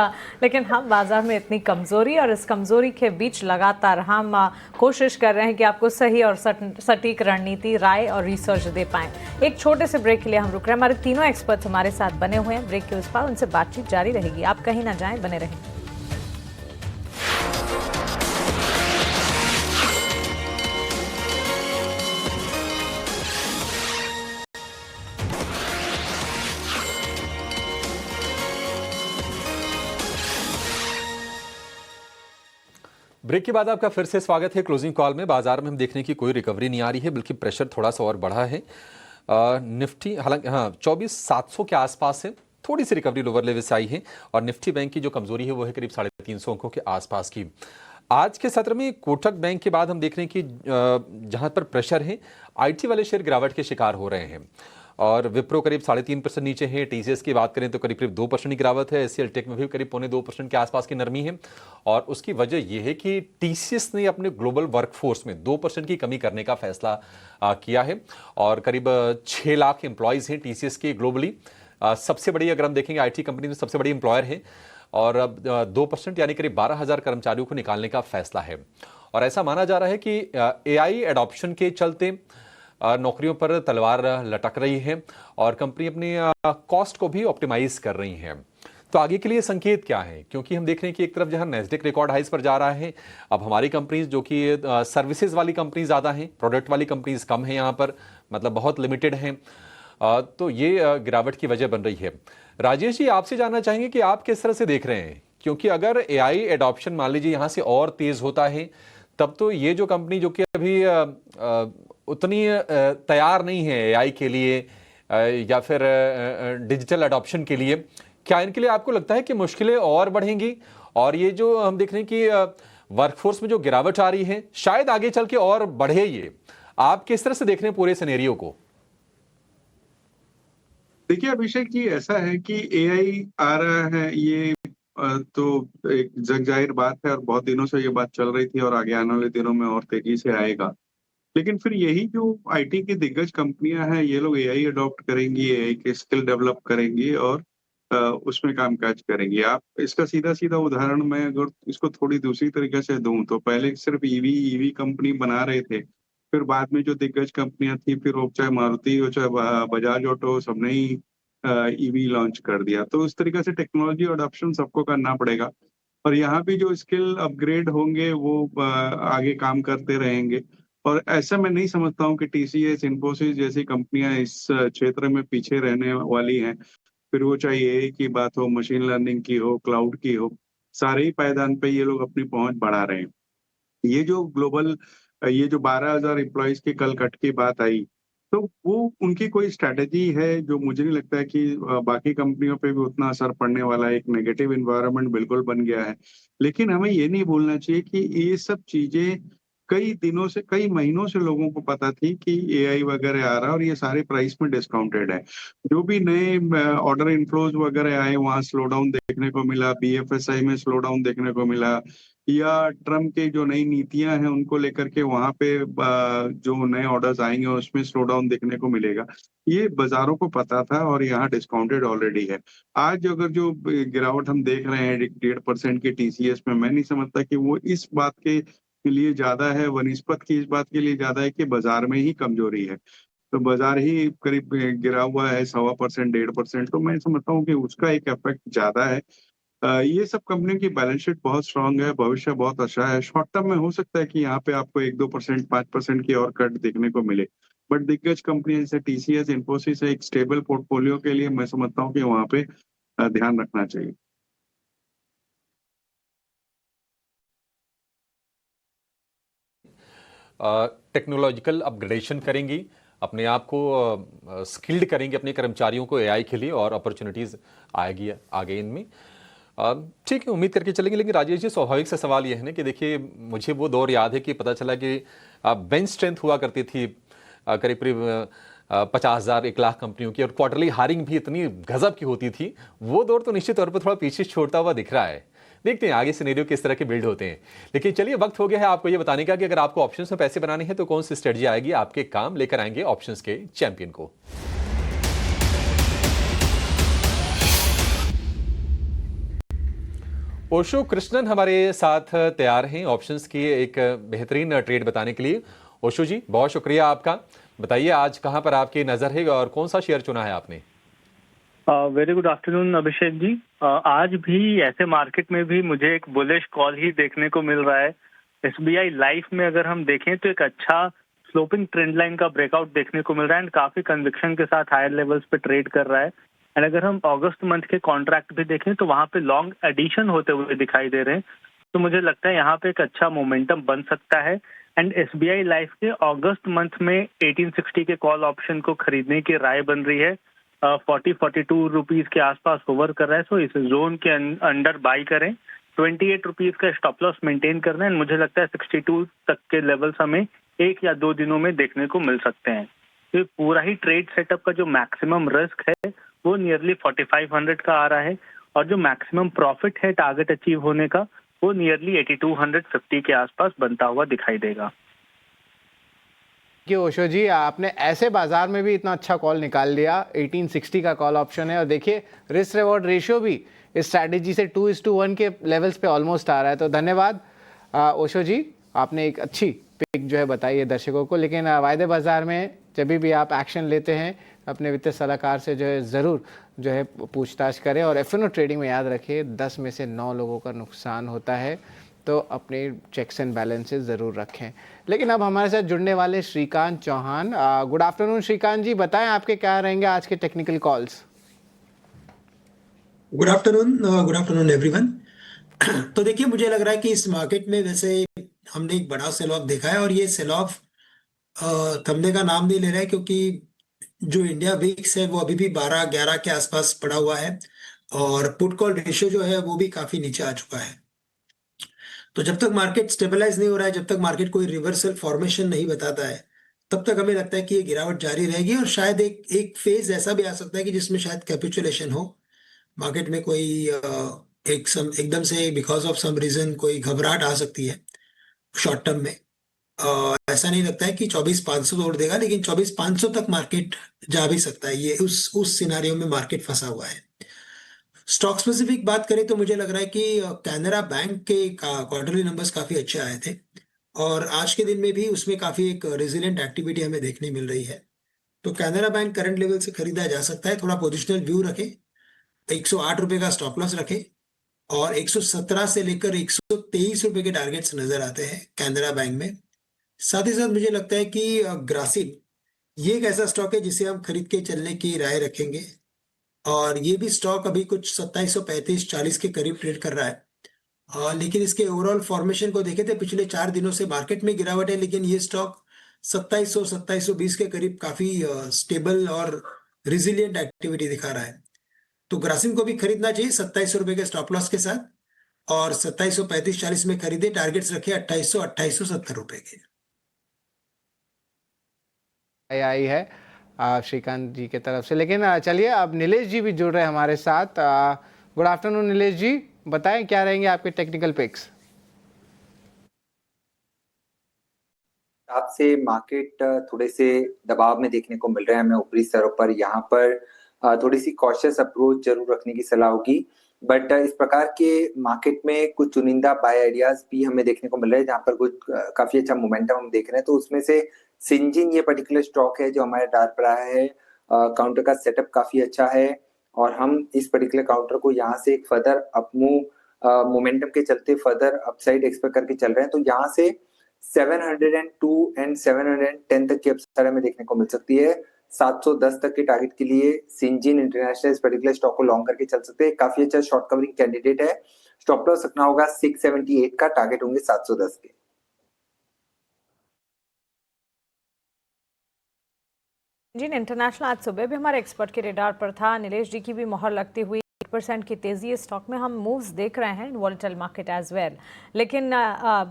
लेकिन हम बाजार में इतनी कमजोरी और इस कमजोरी के बीच लगातार हम कोशिश कर रहे हैं कि आपको सही और सटीक रणनीति, राय और रिसर्च दे पाएं। एक छोटे से ब्रेक के लिए हम रुक रहे हैं। हमारे तीनों एक्सपर्ट्स हमारे साथ बने हुए हैं। ब्रेक के उस पार उनसे बातचीत जारी रहेगी। आप कहीं ना जाएं, बने रहें। ब्रेक के बाद आपका फिर से स्वागत है क्लोजिंग कॉल में। बाजार में हम देखने की कोई रिकवरी नहीं आ रही है, बल्कि प्रेशर थोड़ा सा और बढ़ा है। निफ्टी हालांकि 24,700 के आसपास है, थोड़ी सी रिकवरी लोअर लेवल से आई है। और निफ्टी बैंक की जो कमजोरी है वो है करीब 350 अंकों के आसपास की। आज के सत्र में कोटक बैंक के बाद हम देख रहे हैं कि जहां पर प्रेशर है, आईटी वाले शेयर गिरावट के शिकार हो रहे हैं। और विप्रो करीब 3.5% नीचे है। टीसीएस की बात करें तो करीब 2% की गिरावट है। एचसीएल टेक में भी करीब 0.25% के आसपास की नरमी है। और उसकी वजह यह है कि टीसीएस ने अपने ग्लोबल वर्कफोर्स में 2% की कमी करने का फैसला किया है। और करीब 6 लाख एम्प्लॉयज़ हैं टीसीएस के ग्लोबली। सबसे बड़ी, अगर हम देखेंगे आईटी कंपनी में सबसे बड़ी एम्प्लॉयर है। और अब 2% यानी करीब 12,000 कर्मचारियों को निकालने का फैसला है। और ऐसा माना जा रहा है कि एआई एडॉप्शन के चलते नौकरियों पर तलवार लटक रही है और कंपनी अपनी कॉस्ट को भी ऑप्टिमाइज कर रही है। तो आगे के लिए संकेत क्या है? क्योंकि हम देख रहे हैं कि एक तरफ जहां नेस्डेक रिकॉर्ड हाइस पर जा रहा है, अब हमारी कंपनीज जो कि सर्विसेज वाली कंपनी ज़्यादा हैं, प्रोडक्ट वाली कंपनीज कम है, यहाँ पर मतलब बहुत लिमिटेड हैं। तो ये गिरावट की वजह बन रही है। राजेश जी, आपसे जानना चाहेंगे कि आप किस तरह से देख रहे हैं, क्योंकि अगर एआई एडॉप्शन मान लीजिए यहाँ से और तेज होता है, तब तो ये जो कंपनी जो कि अभी उतनी तैयार नहीं है एआई के लिए या फिर डिजिटल एडॉप्शन के लिए, क्या इनके लिए आपको लगता है कि मुश्किलें और बढ़ेंगी? और ये जो हम देख रहे हैं कि वर्कफोर्स में जो गिरावट आ रही है, शायद आगे चल के और बढ़े। ये आप किस तरह से देख रहे हैं पूरे सिनेरियो को? देखिए अभिषेक जी, ऐसा है कि एआई आ रहा है, ये तो एक जग जाहिर बात है और बहुत दिनों से ये बात चल रही थी और आगे आने वाले दिनों में और तेजी से आएगा। लेकिन फिर यही जो आईटी की दिग्गज कंपनियां हैं, ये लोग एआई अडॉप्ट करेंगी, एआई के स्किल डेवलप करेंगी और उसमें कामकाज करेंगी। आप इसका सीधा सीधा उदाहरण मैं अगर इसको थोड़ी दूसरी तरीके से दूं तो पहले सिर्फ ईवी कंपनी बना रहे थे, फिर बाद में जो दिग्गज कंपनियां थी, फिर वो चाहे मारुति हो चाहे बजाज ऑटो, सबने ही ईवी लॉन्च कर दिया। तो उस तरीके से टेक्नोलॉजी अडॉप्शन सबको करना पड़ेगा और यहाँ भी जो स्किल अपग्रेड होंगे वो आगे काम करते रहेंगे। और ऐसा मैं नहीं समझता हूँ कि टीसीएस, इन्फोसिस जैसी कंपनियां इस क्षेत्र में पीछे रहने वाली हैं। फिर वो चाहे एआई की बात हो, मशीन लर्निंग की हो, क्लाउड की हो, सारे ही पायदान पे ये लोग अपनी पहुंच बढ़ा रहे हैं। ये जो 12,000 एम्प्लॉयज की कल कट की बात आई, तो वो उनकी कोई स्ट्रैटेजी है जो मुझे नहीं लगता है कि बाकी कंपनियों पे भी उतना असर पड़ने वाला है। एक नेगेटिव एनवायरनमेंट बिल्कुल बन गया है। लेकिन हमें ये नहीं भूलना चाहिए कि ये सब चीजें कई महीनों से लोगों को पता थी कि एआई वगैरह आ रहा है और ये सारे प्राइस में डिस्काउंटेड है। जो भी नए ऑर्डर इनफ्लोज वगैरह आए, वहाँ स्लो डाउन देखने को मिला, बीएफएसआई में स्लो डाउन देखने को मिला, या ट्रम्प के जो नई नीतियां हैं उनको लेकर के वहां पे जो नए ऑर्डर्स आएंगे उसमें स्लो डाउन देखने को मिलेगा। ये बाजारों को पता था और यहाँ डिस्काउंटेड ऑलरेडी है। आज अगर जो गिरावट हम देख रहे हैं 1.5% की टीसीएस में, मैं नहीं समझता कि वो इस बात के लिए ज्यादा है, वनिस्पत की इस बात के लिए ज्यादा है कि बाजार में ही कमजोरी है। तो बाजार ही करीब गिरा हुआ है 1.25%, 1.5%, तो मैं समझता हूँ कि उसका एक इफेक्ट ज्यादा है। ये सब कंपनियों की बैलेंस शीट बहुत स्ट्रांग है, भविष्य बहुत अच्छा है। शॉर्ट टर्म में हो सकता है कि यहाँ पे आपको 1-2%, 5% की और कट देखने को मिले, बट दिग्गज कंपनी जैसे टीसीएस, इन्फोसिस एक स्टेबल पोर्टफोलियो के लिए मैं समझता हूँ कि वहाँ पे ध्यान रखना चाहिए। टेक्नोलॉजिकल अपग्रेडेशन करेंगी, अपने आप को स्किल्ड करेंगे अपने कर्मचारियों को एआई के लिए, और अपॉर्चुनिटीज़ आएगी आगे इनमें। ठीक है, उम्मीद करके चलेंगे। लेकिन राजेश जी, स्वाभाविक से सवाल यह है ना कि देखिए, मुझे वो दौर याद है कि पता चला कि बेंच स्ट्रेंथ हुआ करती थी करीब करीब 50,000 1 लाख कंपनियों की, और क्वार्टरली हायरिंग भी इतनी गजब की होती थी, वो दौर तो निश्चित तौर पर थोड़ा पीछे छोड़ता हुआ दिख रहा है। देखते हैं आगे सिनेरियो किस तरह के बिल्ड होते हैं। लेकिन चलिए, वक्त हो गया है आपको ये बताने का कि अगर आपको ऑप्शंस में पैसे बनाने हैं तो कौन सी स्ट्रेटजी आएगी आपके काम, लेकर आएंगे ऑप्शंस के चैंपियन को। ओशो कृष्णन हमारे साथ तैयार हैं ऑप्शंस की एक बेहतरीन ट्रेड बताने के लिए। ओशो जी, बहुत शुक्रिया आपका। बताइए आज कहां पर आपकी नजर है और कौन सा शेयर चुना है आपने? Very good afternoon Abhishek ji. आज भी ऐसे मार्केट में भी मुझे एक बुलिश कॉल ही देखने को मिल रहा है। एसबीआई लाइफ में अगर हम देखें तो एक अच्छा स्लोपिंग ट्रेंड लाइन का ब्रेकआउट देखने को मिल रहा है एंड काफी कन्विक्शन के साथ हायर लेवल्स पे ट्रेड कर रहा है। एंड अगर हम अगस्त मंथ के कॉन्ट्रैक्ट भी देखें तो वहां पे लॉन्ग एडिशन होते हुए दिखाई दे रहे हैं। तो मुझे लगता है यहाँ पे एक अच्छा मोमेंटम बन सकता है। एंड एसबीआई लाइफ के अगस्त मंथ में 1860 के कॉल ऑप्शन को खरीदने की राय बन रही है। 40-42 रुपीज के आसपास होवर कर रहा है। सो इस जोन के अंडर बाई करें। 28 रुपीज का स्टॉप लॉस मेंटेन करना है। एंड मुझे लगता है 62 तक के लेवल्स हमें 1 या 2 दिनों में देखने को मिल सकते हैं। तो पूरा ही ट्रेड सेटअप का जो मैक्सिमम रिस्क है वो नियरली 4500 का आ रहा है, और जो मैक्सिमम प्रॉफिट है टारगेट अचीव होने का वो नियरली 8250 के आसपास बनता हुआ दिखाई देगा। कि ओशो जी, आपने ऐसे बाजार में भी इतना अच्छा कॉल निकाल लिया। 1860 का कॉल ऑप्शन है और देखिए रिस्क रिवॉर्ड रेशियो भी इस स्ट्रैटेजी से 2:1 के लेवल्स पे ऑलमोस्ट आ रहा है। तो धन्यवाद ओशो जी, आपने एक अच्छी पिक जो है बताई है दर्शकों को। लेकिन वायदे बाजार में जब भी आप एक्शन लेते हैं अपने वित्तीय सलाहकार से जो है ज़रूर जो है पूछताछ करें। और एफ&ओ ट्रेडिंग में याद रखिए 10 में से 9 लोगों का नुकसान होता है, तो अपने चेक्स एंड बैलेंसेस ज़रूर रखें। लेकिन अब हमारे साथ जुड़ने वाले श्रीकांत चौहान। गुड आफ्टरनून श्रीकांत जी, बताएं आपके क्या रहेंगे आज के technical calls? Good afternoon everyone. तो देखिए, मुझे लग रहा है कि इस मार्केट में वैसे हमने एक बड़ा सेल ऑफ देखा है, और ये सेल ऑफ थमने का नाम नहीं ले रहा है, क्योंकि जो इंडिया विक्स है वो अभी भी 12-11 के आसपास पड़ा हुआ है, और पुट कॉल रेशियो जो है वो भी काफी नीचे आ चुका है। तो जब तक मार्केट स्टेबलाइज नहीं हो रहा है, जब तक मार्केट कोई रिवर्सल फॉर्मेशन नहीं बताता है, तब तक हमें लगता है कि ये गिरावट जारी रहेगी। और शायद एक फेज ऐसा भी आ सकता है कि जिसमें शायद कैपिचुलेशन हो मार्केट में, कोई एकदम से बिकॉज ऑफ सम रीजन कोई घबराहट आ सकती है शॉर्ट टर्म में। ऐसा नहीं लगता है कि 24,500 तोड़ देगा, लेकिन 24,500 तक मार्केट जा भी सकता है। ये उस सिनारियो में मार्केट फंसा हुआ है। स्टॉक स्पेसिफिक बात करें तो मुझे लग रहा है कि कैनरा बैंक के क्वार्टरली नंबर्स काफी अच्छे आए थे, और आज के दिन में भी उसमें काफी एक रेजिलिएंट एक्टिविटी हमें देखने मिल रही है। तो कैनरा बैंक करंट लेवल से खरीदा जा सकता है। थोड़ा पोजिशनल व्यू रखें, 108 रुपए का स्टॉप लॉस रखें, और 117 से लेकर 123 रुपए के टारगेट्स नजर आते हैं कैनरा बैंक में। साथ ही साथ मुझे लगता है कि ग्रासिम ये एक ऐसा स्टॉक है जिसे हम खरीद के चलने की राय रखेंगे, और ये भी स्टॉक अभी कुछ 2735-40 के करीब ट्रेड कर रहा है। लेकिन इसके ओवरऑल फॉर्मेशन को देखे तो पिछले 4 दिनों से मार्केट में गिरावट है, लेकिन ये स्टॉक 2700-2720 के करीब काफी स्टेबल और रिजिलियंट एक्टिविटी दिखा रहा है। तो ग्रासिम को भी खरीदना चाहिए 2700 रुपए के स्टॉप लॉस के साथ, और 2735-40 में खरीदे। टारगेट्स रखे 2800-2870 रुपए के। आई है श्रीकांत जी के तरफ से। लेकिन चलिए अब नीलेश जी भी जुड़ रहे हैं हमारे साथ। गुड आफ्टरनून नीलेश जी, बताएं क्या रहेंगे आपके टेक्निकल पिक्स? आपसे मार्केट थोड़े से दबाव में देखने को मिल रहे हैं हमें ऊपरी स्तरों पर। यहाँ पर थोड़ी सी कॉशियस अप्रोच जरूर रखने की सलाह होगी, बट इस प्रकार के मार्केट में कुछ चुनिंदा बाय आइडियाज भी हमें देखने को मिल रहे हैं जहाँ पर कुछ काफी अच्छा मोमेंटम हम देख रहे हैं। तो उसमें से सिंजिन ये पर्टिकुलर स्टॉक है जो हमारे डार पर आया है। काउंटर का सेटअप काफी अच्छा है, और हम इस पर्टिकुलर काउंटर को यहाँ से एक फर्दर अपमूव मोमेंटम के चलते फर्दर अपसाइड एक्सपेक्ट करके चल रहे हैं। तो यहाँ से 702 एंड 710 तक की अपसाइड हमें देखने को मिल सकती है। 710 तक के टारगेट के लिए सिंजिन इंटरनेशनल इस पर्टिकुलर स्टॉक को लॉन्ग करके चल सकते हैं। काफी अच्छा शॉर्ट कवरिंग कैंडिडेट है। स्टॉप लॉस रखना होगा 678 का, टारगेट होंगे 710 के। जिन इंटरनेशनल आज सुबह भी हमारे एक्सपर्ट के रेडार पर था। नीलेश जी की भी मोहर लगती हुई 1% की तेजी इस स्टॉक में हम मूव्स देख रहे हैं, वॉलेटाइल मार्केट एज वेल। लेकिन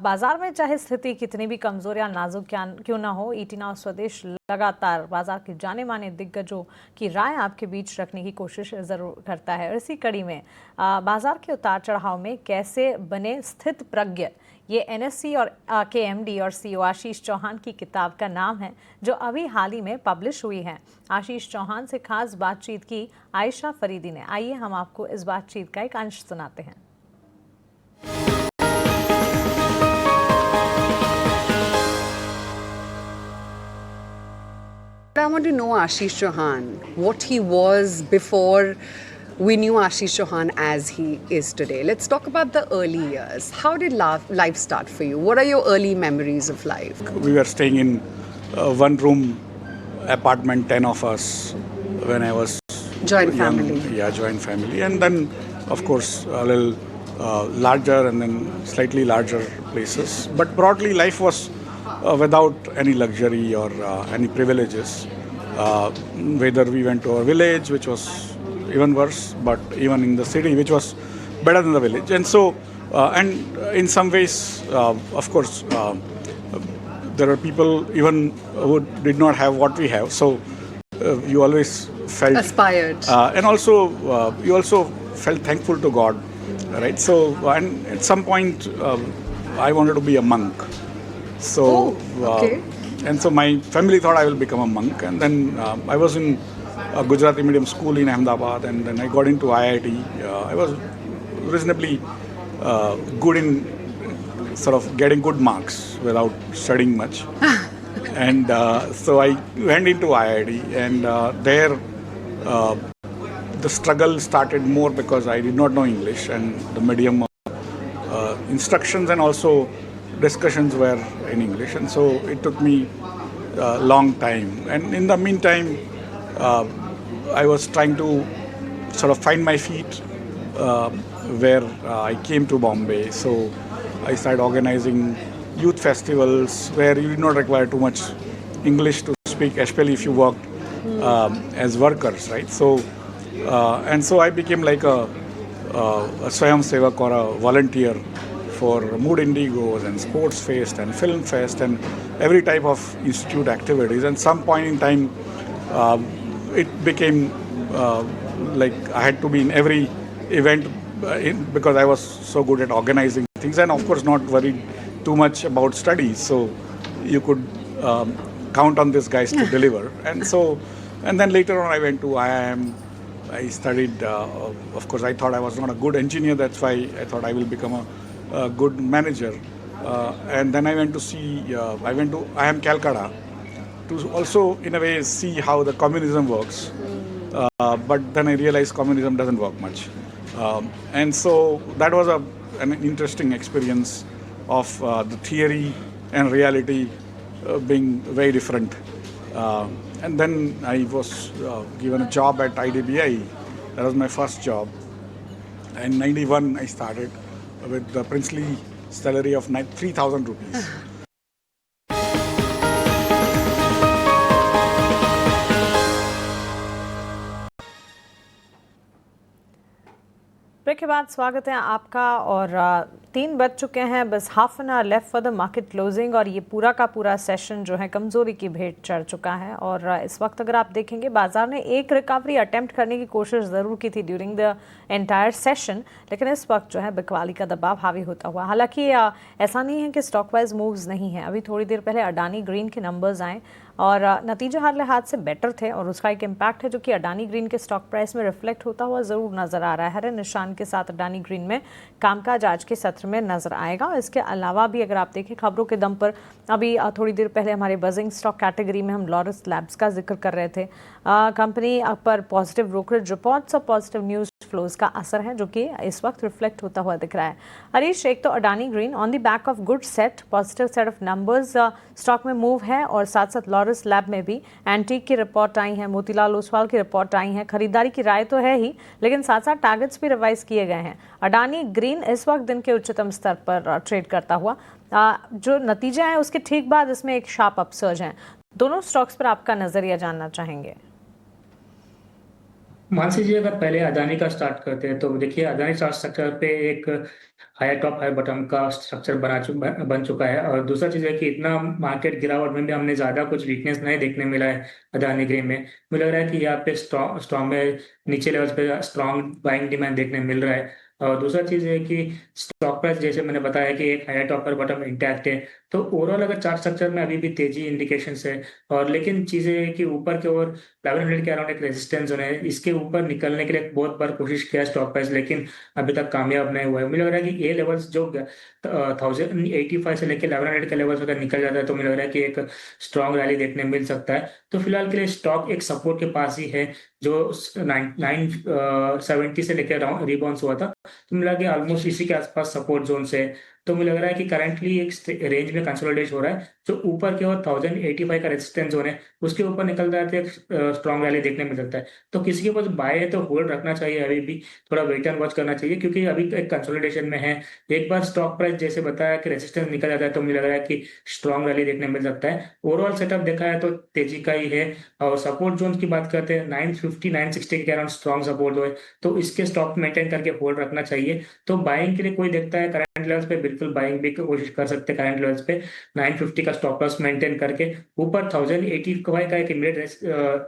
बाजार में चाहे स्थिति कितनी भी कमजोर या नाजुक क्यों ना हो, ईटी नाउ स्वदेश लगातार बाजार के जाने माने दिग्गजों की राय आपके बीच रखने की कोशिश ज़रूर करता है। और इसी कड़ी में बाजार के उतार चढ़ाव में कैसे बने स्थित प्रज्ञ, ये एनएससी और के एमडी और सीईओ आशीष चौहान की किताब का नाम है, जो अभी हाल ही में पब्लिश हुई है। आशीष चौहान से खास बातचीत की आयशा फरीदी ने। आइए हम आपको इस बातचीत का एक अंश सुनाते हैं। I want to know Ashish Chauhan, what he was before we knew Ashish Chauhan as he is today. Let's talk about the early years. How did life start for you? What are your early memories of life? We were staying in one room apartment, 10 of us, when I was Joint young. family. Yeah, joint family. And then, of course, a little larger and then slightly larger places. But broadly, life was without any luxury or any privileges. Whether we went to our village, which was even worse, but even in the city, which was better than the village. And so, and in some ways, of course, there are people even who did not have what we have. So you always felt aspired, and also you also felt thankful to God, right? So, and at some point, I wanted to be a monk. So, okay. And so my family thought I will become a monk, and then I was in a Gujarati medium school in Ahmedabad, and then I got into IIT. I was reasonably good in sort of getting good marks without studying much. And so I went into IIT, and there the struggle started more because I did not know English, and the medium instructions and also discussions were in English, and so it took me a long time. And in the meantime, I was trying to sort of find my feet where I came to Bombay. So I started organizing youth festivals where you did not require too much English to speak, especially if you worked as workers, right? So and so I became like a Swayam Sevak or a volunteer for Mood Indigos and Sports Fest and Film Fest and every type of institute activities. And some point in time, it became like I had to be in every event because I was so good at organizing things, and of course not worried too much about studies. So you could count on these guys to deliver. And so, and then later on I went to IIM. I studied, of course I thought I was not a good engineer, that's why I thought I will become a good manager. And then I went to IIM Calcutta to also in a way see how the communism works. But then I realized communism doesn't work much. And so that was an interesting experience of the theory and reality being very different. And then I was given a job at IDBI. That was my first job. In 91 I started with the princely salary of 3,000 rupees. Break के बाद स्वागत है आपका। और 3 बज चुके हैं, बस half an hour left for the market closing, और ये पूरा का पूरा सेशन जो है कमज़ोरी की भेंट चढ़ चुका है। और इस वक्त अगर आप देखेंगे बाजार ने एक रिकवरी अटेम्प्ट करने की कोशिश ज़रूर की थी ड्यूरिंग द एंटायर सेशन, लेकिन इस वक्त जो है बिकवाली का दबाव हावी होता हुआ। हालांकि ऐसा नहीं है कि स्टॉक वाइज मूव्स नहीं है। अभी थोड़ी देर पहले अडानी ग्रीन के नंबर्स आए और नतीजे हर लिहाज से बेटर थे, और उसका एक इम्पैक्ट है जो कि अडानी ग्रीन के स्टॉक प्राइस में रिफ्लेक्ट होता हुआ ज़रूर नज़र आ रहा है। हरे निशान के साथ अडानी ग्रीन में कामकाज आज के सत्र में नज़र आएगा। इसके अलावा भी अगर आप देखें खबरों के दम पर, अभी थोड़ी देर पहले हमारे बजिंग स्टॉक कैटेगरी में हम लॉरस लैब्स का जिक्र कर रहे थे। कंपनी पर पॉजिटिव ब्रोकरेज रिपोर्ट्स और पॉजिटिव न्यूज़ फ्लोज का असर है जो कि इस वक्त रिफ्लेक्ट होता हुआ दिख रहा है। हरीश, एक तो Adani green on the back of good set, positive set of numbers stock में मूव है, और साथ साथ लॉरस लैब में भी एंटीक की रिपोर्ट आई है, मोतीलाल ओसवाल की रिपोर्ट आई है। खरीदारी की राय तो है ही, लेकिन साथ साथ टारगेट्स भी रिवाइज किए गए हैं। अडानी ग्रीन इस वक्त दिन के उच्चतम स्तर पर ट्रेड करता हुआ, जो नतीजे हैं उसके ठीक बाद इसमें एक शार्प अपसर्ज है। दोनों स्टॉक्स पर आपका नजरिया जानना चाहेंगे। मानसी जी, अगर पहले अदानी का स्टार्ट करते हैं तो देखिए अदानी स्ट्रक्चर पे एक हाई टॉप हाई बॉटम का स्ट्रक्चर बन चुका है। और दूसरा चीज है कि इतना मार्केट गिरावट में भी हमने ज्यादा कुछ वीकनेस नहीं देखने मिला है अदानी ग्रीन में। मुझे लग रहा है कि यहाँ पे स्ट्रॉन्ग में नीचे लेवल्स पे स्ट्रॉन्ग बाइंग डिमांड देखने मिल रहा है। और दूसरा चीज है कि स्टॉक प्राइस जैसे मैंने बताया कि एक हायर टॉप पर बॉटम इंटैक्ट है। तो ओवरऑल अगर चार्ट स्ट्रक्चर में अभी भी तेजी इंडिकेशन है, और लेकिन चीजें है कि ऊपर की ओर 1100 के अराउंड एक रेजिस्टेंस जोन है, इसके ऊपर निकलने के लिए बहुत बार कोशिश किया स्टॉक प्राइस, लेकिन अभी तक कामयाब नहीं हुआ है। मुझे लग रहा है कि ये लेवल्स जो 1085 से लेकर 1100 के लेवल्स अगर निकल जाता है तो मुझे लग रहा है कि एक स्ट्रॉन्ग रैली देखने मिल सकता है। तो फिलहाल के लिए स्टॉक एक सपोर्ट के पास ही है, जो 970 से लेकर रिबाउंस हुआ था, तो मुझे लगा कि ऑलमोस्ट इसी के आसपास सपोर्ट जोन से। तो मुझे लग रहा है कि करंटली एक रेंज में कंसोलिडेट हो रहा है, जो ऊपर की ओर 1085 का रेजिस्टेंस जोन है उसके ऊपर निकल जाए तो एक स्ट्रॉन्ग रैली देखने मिल सकता है। तो किसी के पास बाय है तो होल्ड रखना चाहिए, अभी भी थोड़ा वेट एंड वॉच करना चाहिए, क्योंकि अभी एक कंसोलिडेशन में है। एक बार स्टॉक प्राइस जैसे बताया कि रेजिस्टेंस निकल जाता है तो मुझे लग रहा है कि स्ट्रॉन्ग रैली देखने मिल सकता है। ओवरऑल सेटअप देखा है तो तेजी का ही है। और सपोर्ट जोन की बात करते हैं 950 960 के अराउंड स्ट्रॉन्ग सपोर्ट जो है, तो इसके स्टॉक मेंटेन करके होल्ड रखना चाहिए। तो बाइंग के लिए कोई देखता है करंट लेवल्स पे, बिल्कुल बाइंग भी कोशिश कर सकते हैं करंट लेवल्स पे 950 का स्टॉप लॉस मेंटेन करके। ऊपर 1085 का एक इमीडिएट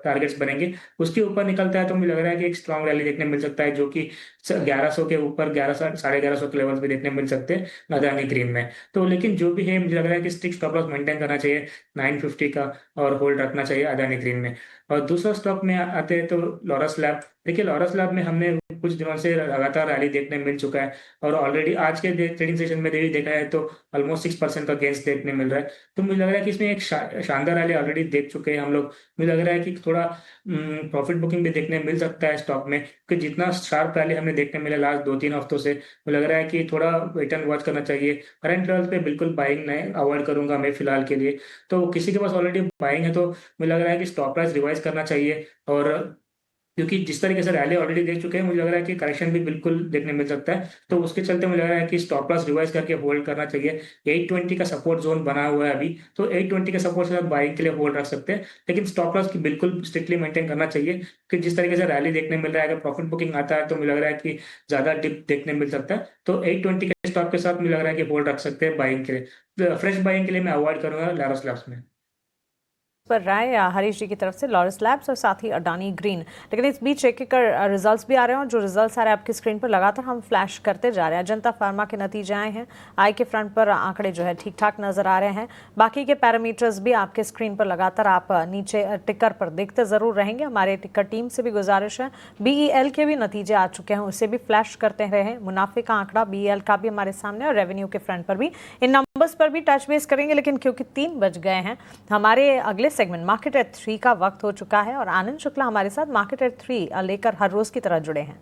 टारगेट्स बनेंगे, उसके ऊपर निकलता है तो मुझे लग रहा है कि एक स्ट्रॉन्ग रैली देखने मिल सकता है, जो कि 1100 के ऊपर 1100 के लेवल्स भी देखने मिल सकते हैं अदानी ग्रीन में। तो लेकिन जो भी है मुझे लग रहा है कि स्टिक स्टॉप लॉस मेंटेन करना चाहिए 950 का, और होल्ड रखना चाहिए अदानी ग्रीन में। और दूसरा स्टॉक में आते हैं तो लॉरस लैब। देखिए लॉरस लैब में हमने कुछ दिनों से लगातार रैली देखने मिल चुका है, और ऑलरेडी आज के ट्रेडिंग सेशन में भी देखा है तो ऑलमोस्ट 6% का गेंस देखने मिल रहा है। तो मुझे लग रहा है कि इसमें एक शानदार रैली ऑलरेडी देख चुके हैं हम लोग। मुझे लग रहा है कि थोड़ा प्रॉफिट बुकिंग भी देखने मिल सकता है स्टॉक में, क्योंकि जितना शार्प रैली हमें देखने मिला लास्ट 2-3 हफ्तों से, मुझे लग रहा है कि थोड़ा वेट एंड वॉच करना चाहिए। करंट लेवल पे बिल्कुल बाइंग नहीं अवॉइड करूंगा मैं फिलहाल के लिए। तो किसी के पास ऑलरेडी बाइंग है तो मुझे लग रहा है कि स्टॉप प्राइस रिवाइज करना चाहिए, और क्योंकि जिस तरीके से रैली ऑलरेडी देख चुके हैं मुझे लग रहा है कि करेक्शन भी बिल्कुल देखने मिल सकता है। तो उसके चलते मुझे लग रहा है कि स्टॉप लॉस रिवाइज करके होल्ड करना चाहिए। 820 का सपोर्ट जोन बना हुआ है अभी, तो 820 के सपोर्ट से बाइंग के लिए होल्ड रख सकते हैं, लेकिन स्टॉप लॉस की बिल्कुल स्ट्रिक्टली मेंटेन करना चाहिए, कि जिस तरीके से रैली देखने मिल रहा है अगर प्रॉफिट बुकिंग आता है तो मुझे लग रहा है कि ज्यादा डिप देखने मिल सकता है। तो 820 के स्टॉप के साथ मुझे लग रहा है कि होल्ड रख सकते हैं बाइंग के लिए। फ्रेश बाइंग के लिए मैं अवॉइड करूंगा लॉरस लैब्स में। पर राय हरीश जी की तरफ से लॉरस लैब्स और साथ ही अडानी ग्रीन। लेकिन इस बीच एक एक रिजल्ट्स भी आ रहे हैं, और जो रिजल्ट्स आ रहे हैं आपकी स्क्रीन पर लगातार हम फ्लैश करते जा रहे हैं। अजंता फार्मा के नतीजे आए हैं, आई के फ्रंट पर आंकड़े जो है ठीक ठाक नजर आ रहे हैं। बाकी के पैरामीटर्स भी आपके स्क्रीन पर लगातार आप नीचे टिकर पर देखते जरूर रहेंगे। हमारे टिकर टीम से भी गुजारिश है, BEL के भी नतीजे आ चुके हैं, उसे भी फ्लैश करते रहे। मुनाफे का आंकड़ा BEL का भी हमारे सामने, और रेवेन्यू के फ्रंट पर भी इन नंबर्स पर भी टच बेस करेंगे। लेकिन क्योंकि 3 बज गए हैं, हमारे अगले सेगमेंट मार्केट एट 3 का वक्त हो चुका है, और आनंद शुक्ला हमारे साथ मार्केट एट 3 लेकर हर रोज की तरह जुड़े हैं।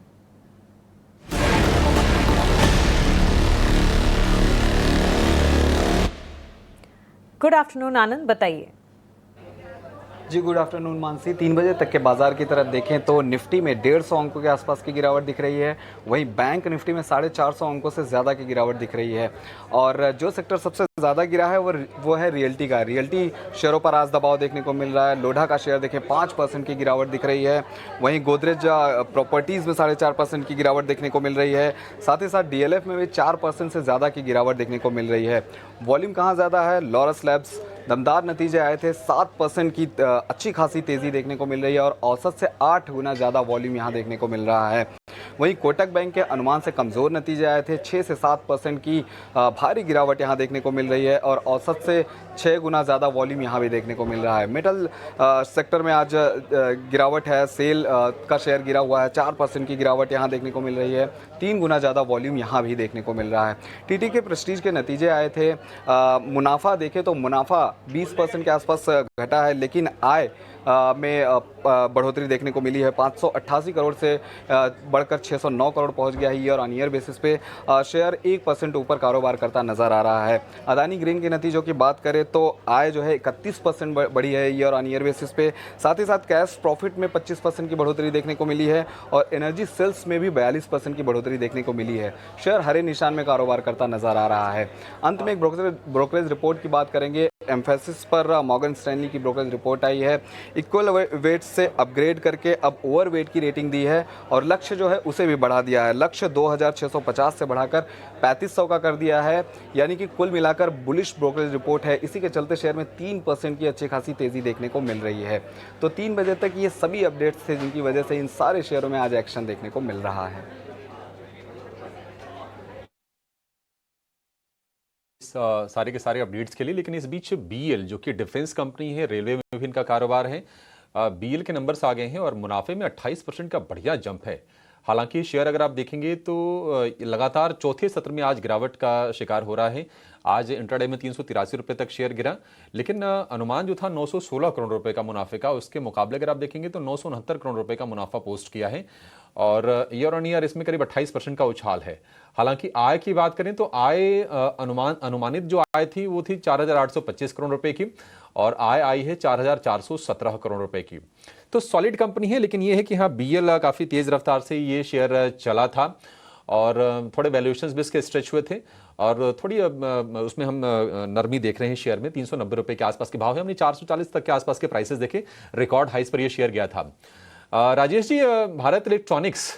गुड आफ्टरनून आनंद, बताइए। जी गुड आफ्टरनून मानसी। 3 बजे तक के बाजार की तरफ देखें तो निफ्टी में 150 अंकों के आसपास की गिरावट दिख रही है, वहीं बैंक निफ्टी में 450 अंकों से ज़्यादा की गिरावट दिख रही है। और जो सेक्टर सबसे ज़्यादा गिरा है वो है रियल्टी का। रियल्टी शेयरों पर आज दबाव देखने को मिल रहा है। लोढ़ा का शेयर देखें 5% की गिरावट दिख रही है, वहीं गोदरेज प्रॉपर्टीज़ में 4.5% की गिरावट देखने को मिल रही है। साथ ही साथ DLF में भी 4% से ज़्यादा की गिरावट देखने को मिल रही है। वॉल्यूम कहाँ ज़्यादा है? लॉरस लैब्स दमदार नतीजे आए थे, 7% की अच्छी खासी तेज़ी देखने को मिल रही है, और औसत से 8 गुना ज़्यादा वॉल्यूम यहाँ देखने को मिल रहा है। वहीं कोटक बैंक के अनुमान से कमज़ोर नतीजे आए थे, 6 से 7% की भारी गिरावट यहाँ देखने को मिल रही है, और औसत से 6 गुना ज़्यादा वॉल्यूम यहाँ भी देखने को मिल रहा है। मेटल सेक्टर में आज गिरावट है, सेल का शेयर गिरा हुआ है, 4% की गिरावट यहाँ देखने को मिल रही है, 3 गुना ज़्यादा वॉल्यूम यहाँ भी देखने को मिल रहा है। TT के प्रेस्टीज के नतीजे आए थे, मुनाफा देखें तो मुनाफा 20% के आसपास घटा है, लेकिन आय में बढ़ोतरी देखने को मिली है। 588 करोड़ से बढ़कर 609 करोड़ पहुंच गया है। ईयर ऑन ईयर बेसिस पे शेयर 1% ऊपर कारोबार करता नजर आ रहा है। अदानी ग्रीन के नतीजों की बात करें तो आय जो है 31% बढ़ी है ईयर ऑन ईयर बेसिस पे। साथ ही साथ कैश प्रॉफिट में 25% की बढ़ोतरी देखने को मिली है, और एनर्जी सेल्स में भी 42% की बढ़ोतरी देखने को मिली है। शेयर हरे निशान में कारोबार करता नजर आ रहा है। अंत में एक ब्रोकरेज रिपोर्ट की बात करेंगे। एम्फेसिस पर मॉर्गन स्टैनली की ब्रोकरेज रिपोर्ट आई है। इक्वल वेट से अपग्रेड करके अब ओवर वेट की रेटिंग दी है और लक्ष्य जो है उसे भी बढ़ा दिया है। लक्ष्य 2650 से बढ़ाकर 3500 का कर दिया है, यानी कि कुल मिलाकर बुलिश ब्रोकरेज रिपोर्ट है। इसी के चलते शेयर में 3% की अच्छी खासी तेज़ी देखने को मिल रही है। तो 3 बजे तक ये सभी अपडेट्स थे जिनकी वजह से इन सारे शेयरों में आज एक्शन देखने को मिल रहा है। सारे के सारे अपडेट्स के लिए, लेकिन इस बीच बीएल जो कि डिफेंस कंपनी है, रेलवे में भी इनका कारोबार है, बीएल के नंबर्स आ गए हैं और मुनाफे में 28% का बढ़िया जंप है। हालांकि शेयर अगर आप देखेंगे तो लगातार चौथे सत्र में आज गिरावट का शिकार हो रहा है। आज इंट्राडे में 383 रुपये तक शेयर गिरा, लेकिन अनुमान जो था 916 करोड़ रुपए का मुनाफे का, उसके मुकाबले अगर आप देखेंगे तो 969 करोड़ रुपए का मुनाफा पोस्ट किया है और ईयर ऑन ईयर इसमें करीब 28% का उछाल है। हालांकि आय की बात करें तो आय अनुमानित जो आय थी वो थी 4825 करोड़ रुपए की और आय आई है 4417 करोड़ रुपए की। तो सॉलिड कंपनी है, लेकिन ये है कि हाँ बीएल काफ़ी तेज़ रफ्तार से ये शेयर चला था और थोड़े वैल्यूएशंस भी इसके स्ट्रेच हुए थे और थोड़ी उसमें हम नरमी देख रहे हैं शेयर में। 390 रुपये के आसपास के भाव है। हमने 440 तक के आसपास के प्राइसेस देखे, रिकॉर्ड हाइस पर ये शेयर गया था। राजेश जी, भारत इलेक्ट्रॉनिक्स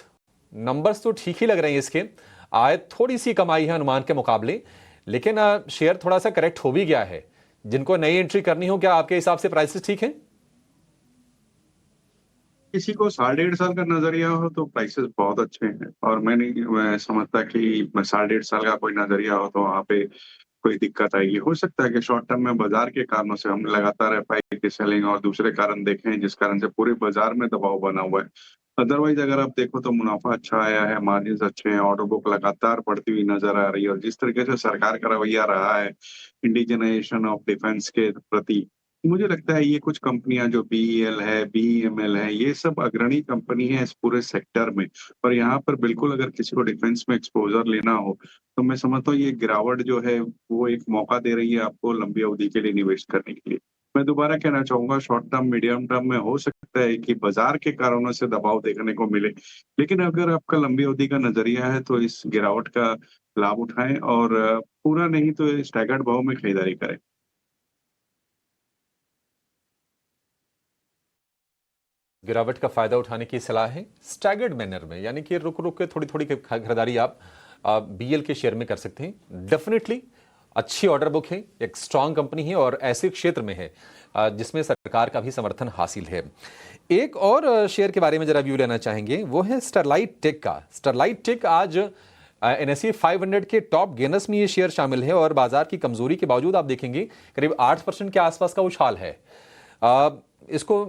नंबर्स तो ठीक ही लग रहे हैं, इसके आय थोड़ी सी कमाई है अनुमान के मुकाबले, लेकिन शेयर थोड़ा सा करेक्ट हो भी गया है। जिनको नई एंट्री करनी हो, क्या आपके हिसाब से प्राइसेस ठीक हैं? किसी को 1.5 साल का नजरिया हो तो प्राइसेस बहुत अच्छे हैं और मैं समझता कि 1.5 साल का कोई नजरिया हो तो वहाँ पे कोई दिक्कत आएगी। हो सकता है कि शॉर्ट टर्म में बाजार के कारणों से हमने लगातार एफआई की सेलिंग और दूसरे कारण देखे हैं जिस कारण से पूरे बाजार में दबाव बना हुआ है। अदरवाइज अगर आप देखो तो मुनाफा अच्छा आया है, मार्जिन अच्छे हैं, ऑर्डर बुक लगातार बढ़ती हुई नजर आ रही है और जिस तरीके से सरकार का रवैया रहा है इंडिजिनाइजेशन ऑफ डिफेंस के प्रति, मुझे लगता है ये कुछ कंपनियां जो बीईएल है, बीईएमएल है, ये सब अग्रणी कंपनी है इस पूरे सेक्टर में और यहाँ पर बिल्कुल अगर किसी को डिफेंस में एक्सपोजर लेना हो तो मैं समझता हूँ ये गिरावट जो है वो एक मौका दे रही है आपको लंबी अवधि के लिए निवेश करने के लिए। मैं दोबारा कहना चाहूंगा शॉर्ट टर्म मीडियम टर्म में हो सकता है कि बाजार के कारणों से दबाव देखने को मिले, लेकिन अगर आपका लंबी अवधि का नजरिया है तो इस गिरावट का लाभ उठाएं और पूरा नहीं तो स्टैगर्ड भाव में खरीदारी करें। गिरावट का फायदा उठाने की सलाह है स्टैगर्ड मैनर में, यानी कि रुक रुक के थोड़ी थोड़ी खरीदारी आप बीएल के शेयर में कर सकते हैं। डेफिनेटली अच्छी ऑर्डर बुक है, एक स्ट्रांग कंपनी है और ऐसे क्षेत्र में है जिसमें सरकार का भी समर्थन हासिल है। एक और शेयर के बारे में जरा व्यू लेना चाहेंगे, वो है स्टरलाइट टेक का। स्टरलाइट टेक आज NSE 500 के टॉप गेनर्स में ये शेयर शामिल है और बाजार की कमजोरी के बावजूद आप देखेंगे करीब 8% के आसपास का उछाल है। इसको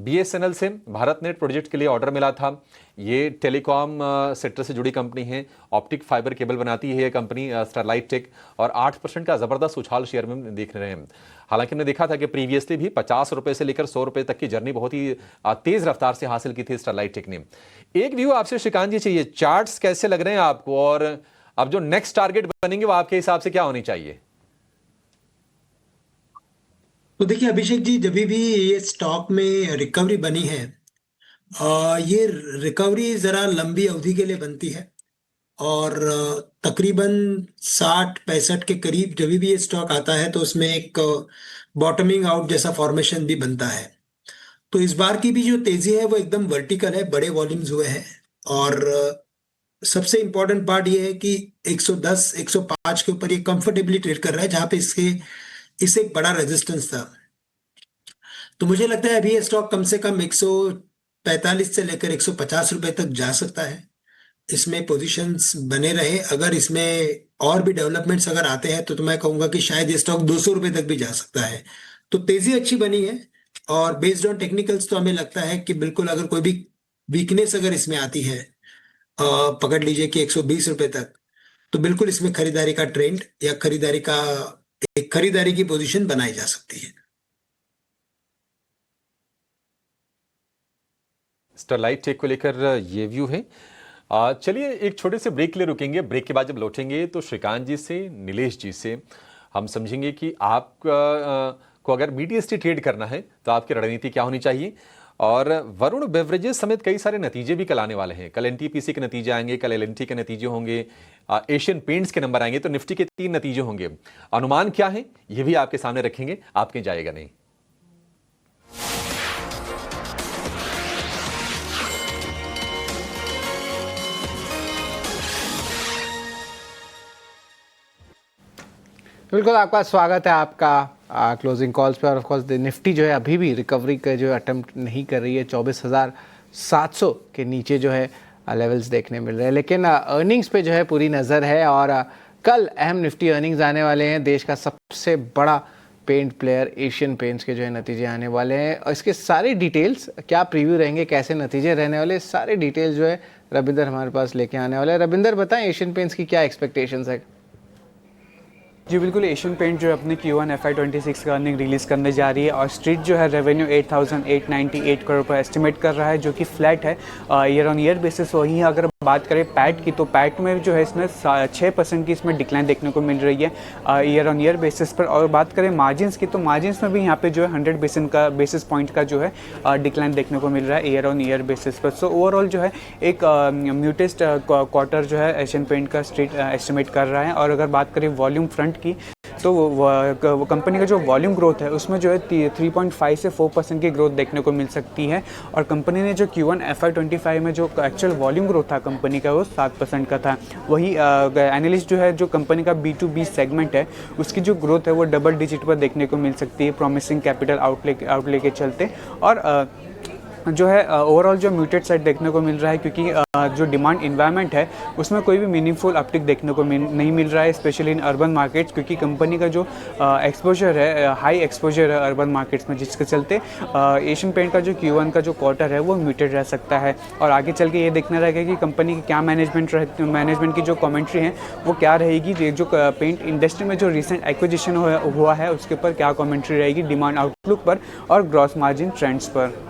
BSNL से भारत नेट प्रोजेक्ट के लिए ऑर्डर मिला था। ये टेलीकॉम सेक्टर से जुड़ी कंपनी है, ऑप्टिक फाइबर केबल बनाती है ये कंपनी स्टरलाइट टेक और 8% का जबरदस्त उछाल शेयर में देख रहे हैं। हालांकि हमने देखा था कि प्रीवियसली भी 50 रुपए से लेकर 100 रुपए तक की जर्नी बहुत ही तेज रफ्तार से हासिल की थी स्टरलाइट टेक ने। एक व्यू आपसे श्रीकांत जी चाहिए, चार्ट्स कैसे लग रहे हैं आपको और अब जो नेक्स्ट टारगेट बनेंगे वो आपके हिसाब से क्या होनी चाहिए? तो देखिए अभिषेक जी, जब भी ये स्टॉक में रिकवरी बनी है, ये रिकवरी जरा लंबी अवधि के लिए बनती है और तकरीबन 60-65 के करीब जब भी ये स्टॉक आता है तो उसमें एक बॉटमिंग आउट जैसा फॉर्मेशन भी बनता है। तो इस बार की भी जो तेजी है वो एकदम वर्टिकल है, बड़े वॉल्यूम्स हुए हैं और सबसे इंपॉर्टेंट पार्ट ये है कि 110 105 के ऊपर ये कंफर्टेबली ट्रेड कर रहा है, जहां पे इसे एक बड़ा रेजिस्टेंस था। तो मुझे लगता है अभी ये स्टॉक कम से कम 145 से लेकर 150 रुपए तक जा सकता है। इसमें पोजीशंस बने रहे। अगर इसमें और भी डेवलपमेंट्स अगर आते हैं तो मैं कहूंगा कि शायद ये स्टॉक 200 रुपए तक भी जा सकता है। तो तेजी अच्छी बनी है और बेस्ड ऑन टेक्निकल्स तो हमें लगता है कि बिल्कुल अगर कोई भी वीकनेस अगर इसमें आती है, पकड़ लीजिए कि 120 रुपए तक, तो बिल्कुल इसमें खरीदारी का ट्रेंड या खरीदारी की पोजीशन बनाई जा सकती है। स्टरलाइट टेक को लेकर ये व्यू है। चलिए एक छोटे से ब्रेक के लिए रुकेंगे। ब्रेक के बाद जब लौटेंगे तो श्रीकांत जी से, नीलेश जी से हम समझेंगे कि आप को अगर BTST ट्रेड करना है तो आपकी रणनीति क्या होनी चाहिए और वरुण बेवरेजेस समेत कई सारे नतीजे भी कल आने वाले हैं। कल एनटीपीसी के नतीजे आएंगे, कल एलएनटी के नतीजे होंगे, एशियन पेंट्स के नंबर आएंगे, तो निफ्टी के 3 नतीजे होंगे। अनुमान क्या है ये भी आपके सामने रखेंगे, आप कहीं जाएगा नहीं। बिल्कुल, आपका स्वागत है आपका क्लोजिंग कॉल्स पे। और ऑफ कोर्स निफ्टी जो है अभी भी रिकवरी का जो अटेम्प्ट नहीं कर रही है, 24,700 के नीचे जो है लेवल्स देखने मिल रहे हैं। लेकिन अर्निंग्स पे जो है पूरी नज़र है और कल अहम निफ्टी अर्निंग्स आने वाले हैं। देश का सबसे बड़ा पेंट प्लेयर एशियन पेंट्स के जो है नतीजे आने वाले हैं और इसके सारे डिटेल्स, क्या प्रीव्यू रहेंगे, कैसे नतीजे रहने वाले, सारे डिटेल्स जो है रविंदर हमारे पास लेके आने वाले हैं। रविंदर, बताएं एशियन पेंट्स की क्या एक्सपेक्टेशंस है? जी बिल्कुल, एशियन पेंट जो है अपने Q1 FY26 का अर्निंग रिलीज़ करने जा रही है और स्ट्रीट जो है रेवेन्यू 8,898 करोड़ पर एस्टिमेट कर रहा है, जो कि फ्लैट है ईयर ऑन ईयर बेसिस। वहीं अगर बात करें पैट की, तो पैट में जो है इसमें 6% की इसमें डिक्लाइन देखने को मिल रही है ईयर ऑन ईयर बेसिस पर। और बात करें मार्जिन्स की, तो मार्जिन्स में भी यहाँ पे जो है 100 बेसिस पॉइंट का जो है डिक्लाइन देखने को मिल रहा है ईयर ऑन ईयर बेसिस पर। सो ओवरऑल जो है एक म्यूटेस्ट क्वार्टर जो है एशियन पेंट का स्ट्रीट एस्टिमेट कर रहा है। और अगर बात करें वॉल्यूम फ्रंट की, तो कंपनी का जो वॉल्यूम ग्रोथ है उसमें जो है 3.5 से 4% की ग्रोथ देखने को मिल सकती है। और कंपनी ने जो Q1 FY25 में जो एक्चुअल वॉल्यूम ग्रोथ था कंपनी का, वो 7% का था। वही एनालिस्ट जो है, जो कंपनी का B2B सेगमेंट है, उसकी जो ग्रोथ है वो डबल डिजिट पर देखने को मिल सकती है, प्रॉमिसिंग कैपिटल आउटले के चलते। और जो है ओवरऑल जो म्यूटेड साइड देखने को मिल रहा है, क्योंकि जो डिमांड इन्वायरमेंट है उसमें कोई भी मीनिंगफुल अपटिक देखने को नहीं मिल रहा है, स्पेशली इन अर्बन मार्केट्स, क्योंकि कंपनी का जो एक्सपोजर है, हाई एक्सपोजर है अर्बन मार्केट्स में, जिसके चलते एशियन पेंट का जो Q1 का जो क्वार्टर है वो म्यूटेड रह सकता है। और आगे चल के ये देखना रहेगा कि कंपनी की क्या मैनेजमेंट की जो कमेंट्री है वो क्या रहेगी, जो पेंट इंडस्ट्री में जो रिसेंट एक्विजिशन हुआ है उसके ऊपर क्या कमेंट्री रहेगी, डिमांड आउटलुक पर और ग्रॉस मार्जिन ट्रेंड्स पर।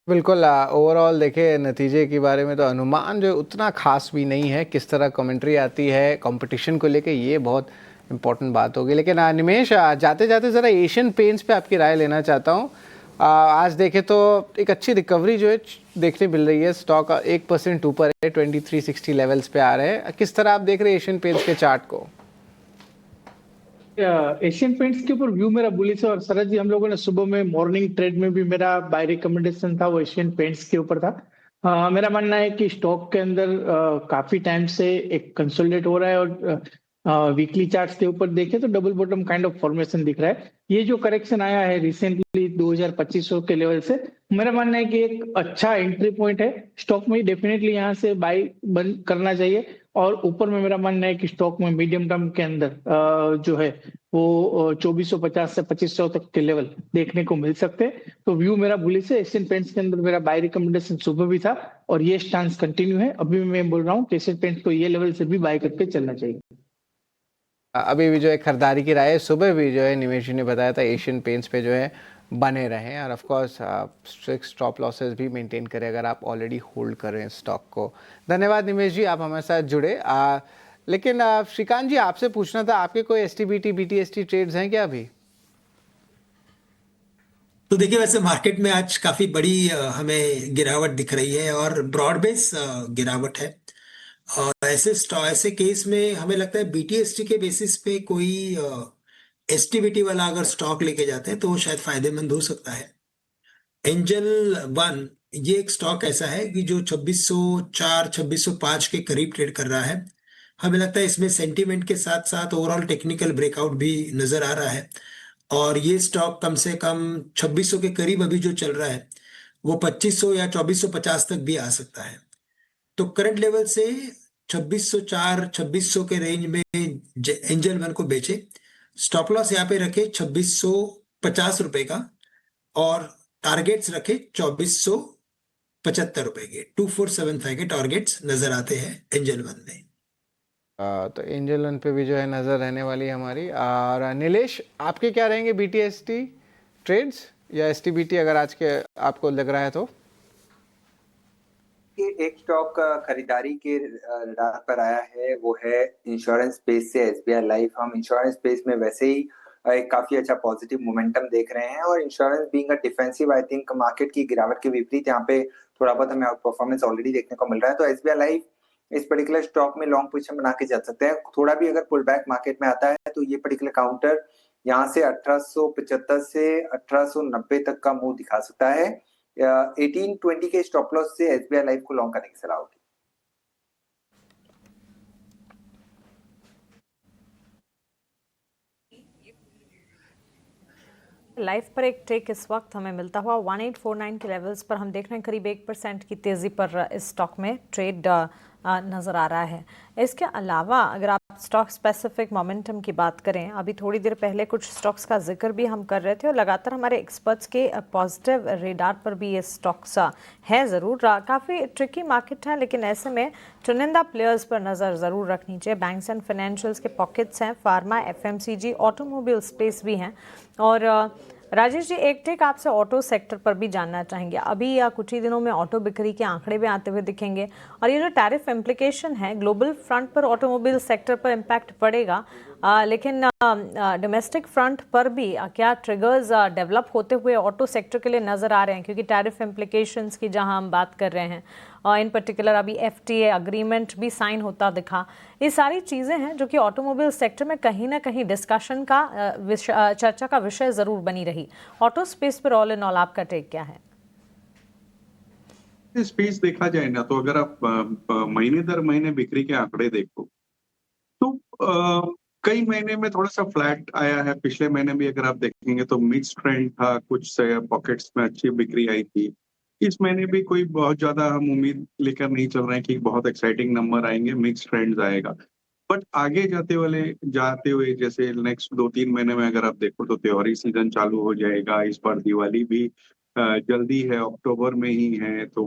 बिल्कुल, ओवरऑल देखें नतीजे के बारे में तो अनुमान जो उतना खास भी नहीं है, किस तरह कमेंट्री आती है कंपटीशन को लेके, ये बहुत इंपॉर्टेंट बात होगी। लेकिन निमेश, जाते जाते ज़रा एशियन पेंट्स पे आपकी राय लेना चाहता हूँ। आज देखें तो एक अच्छी रिकवरी जो है देखने मिल रही है, स्टॉक 1% ऊपर है, 2360 लेवल्स पे आ रहे हैं। किस तरह आप देख रहे हैं एशियन पेंट्स के चार्ट को? एशियन पेंट्स के ऊपर व्यू मेरा बुलिश है। और शरद जी, हम लोगों ने सुबह में मॉर्निंग ट्रेड में भी मेरा बाय रिकमेंडेशन था वो एशियन पेंट्स के ऊपर था। मेरा मानना है कि स्टॉक के अंदर काफी टाइम से एक कंसोलिडेट हो रहा है और वीकली चार्ट्स के ऊपर देखें तो double bottom kind of formation दिख रहा है। ये जो करेक्शन आया है रिसेंटली 2200 के लेवल से, मेरा मानना है कि एक अच्छा एंट्री पॉइंट है स्टॉक में। डेफिनेटली यहाँ से बाय बंद करना चाहिए। और ऊपर में मेरा मानना है कि स्टॉक में मीडियम टर्म के अंदर जो है वो 2450 से 2500 तक के लेवल देखने को मिल सकते हैं। तो व्यू मेरा बुलिश है। एशियन पेंट्स के अंदर मेरा बाय रिकमेंडेशन सुबह भी था और ये स्टांस कंटिन्यू है। अभी मैं बोल रहा हूँ कि एशियन पेंट्स को ये लेवल से भी बाय करके चलना चाहिए। अभी भी जो है खरीदारी की राय है, सुबह भी जो है निमेश जी ने बताया था एशियन पेंट्स पे जो है बने रहें और of course strict stop losses भी मेंटेन करें अगर आप ऑलरेडी होल्ड कर रहे हैं स्टॉक को। धन्यवाद निमेश जी, आप हमारे साथ जुड़े। लेकिन श्रीकांत जी, आपसे पूछना था, आपके कोई STBT BTST ट्रेड्स हैं क्या अभी? तो देखिए, वैसे मार्केट में आज काफी बड़ी हमें गिरावट दिख रही है और ब्रॉड बेस गिरावट है। ऐसे केस में हमें लगता है BTST के बेसिस पे कोई STBT वाला अगर स्टॉक लेके जाते हैं तो वो शायद फायदेमंद हो सकता है। एंजल वन, ये एक स्टॉक ऐसा है कि जो 2604 2605 के करीब ट्रेड कर रहा है। हमें लगता है इसमें सेंटीमेंट के साथ साथ ओवरऑल टेक्निकल ब्रेकआउट भी नजर आ रहा है और ये स्टॉक कम से कम 2600 के करीब अभी जो चल रहा है वो 2500 या 2450 तक भी आ सकता है। तो करंट लेवल से 2604 2600 के रेंज में एंजल वन को बेचे, स्टॉप लॉस यहाँ पे रखे 2650 रुपए का और टारगेट्स रखे 2475 रुपए के। 2475 के टारगेट्स नजर आते हैं एंजल वन में। तो एंजल वन पे भी जो है नज़र रहने वाली है हमारी। और नीलेश, आपके क्या रहेंगे BTST ट्रेड्स या STBT अगर आज के आपको लग रहा है तो? एक स्टॉक खरीदारी के रडार पर आया है, वो है इंश्योरेंस स्पेस से SBI लाइफ। हम इंश्योरेंस स्पेस में वैसे ही एक काफी अच्छा पॉजिटिव मोमेंटम देख रहे हैं। और insurance being a defensive, I think market की गिरावट के विपरीत यहाँ पे थोड़ा बहुत हमें आउट परफॉर्मेंस ऑलरेडी देखने को मिल रहा है। तो एसबीआई लाइफ इस पर्टिकुलर स्टॉक में लॉन्ग पोजीशन बना के जा सकते हैं। थोड़ा भी अगर पुल बैक मार्केट में आता है तो ये पर्टिकुलर काउंटर यहाँ से 1875 से 1890 तक का मूव दिखा सकता है। 1820 के स्टॉप लॉस से एसबीआई लाइफ को लॉन्ग करने की सलाह होगी। लाइफ पर एक टेक इस वक्त हमें मिलता हुआ 1849 के लेवल्स पर हम देख रहे हैं करीब 1% की तेज़ी पर इस स्टॉक में ट्रेड नज़र आ रहा है। इसके अलावा अगर आप स्टॉक स्पेसिफिक मोमेंटम की बात करें, अभी थोड़ी देर पहले कुछ स्टॉक्स का जिक्र भी हम कर रहे थे और लगातार हमारे एक्सपर्ट्स के पॉजिटिव रेडार पर भी ये स्टॉक्स है ज़रूर। काफ़ी ट्रिकी मार्केट है, लेकिन ऐसे में चुनिंदा प्लेयर्स पर नज़र ज़रूर रखनी चाहिए। बैंक्स एंड फाइनेंशियल्स के पॉकेट्स हैं, फार्मा, एफएमसीजी, ऑटोमोबाइल स्पेस भी हैं। और राजेश जी, एक टेक आपसे ऑटो सेक्टर पर भी जानना चाहेंगे। अभी या कुछ ही दिनों में ऑटो बिक्री के आंकड़े भी आते हुए दिखेंगे और ये जो टैरिफ इम्प्लीकेशन है ग्लोबल फ्रंट पर ऑटोमोबाइल सेक्टर पर इम्पैक्ट पड़ेगा, लेकिन डोमेस्टिक फ्रंट पर भी क्या ट्रिगर्स डेवलप होते हुए ऑटो सेक्टर के लिए नज़र आ रहे हैं? क्योंकि टैरिफ इम्प्लीकेशंस की जहां हम बात कर रहे हैं, इन पर्टिकुलर अभी एफटीए अग्रीमेंट भी साइन होता दिखा। ये सारी चीज़ें हैं जो कि ऑटोमोबाइल सेक्टर में कहीं ना कहीं डिस्कशन का चर्चा का विषय ज़रूर बनी रही। ऑटो स्पेस पर ऑल इन ऑल आपका टेक क्या है? स्पेस देखा जाए ना, तो अगर आप महीने दर महीने बिक्री के आंकड़े देखो तो कई महीने में थोड़ा सा फ्लैट आया है। पिछले महीने भी अगर आप देखेंगे तो मिक्स ट्रेंड था, कुछ पॉकेट्स में अच्छी बिक्री आई थी। इस महीने भी कोई बहुत ज्यादा हम उम्मीद लेकर नहीं चल रहे हैं कि बहुत एक्साइटिंग नंबर आएंगे, मिक्स ट्रेंड्स आएगा। बट आगे जाते हुए जैसे नेक्स्ट 2-3 महीने में अगर आप देखो तो त्योहारी सीजन चालू हो जाएगा। इस बार दिवाली भी जल्दी है, अक्टूबर में ही है, तो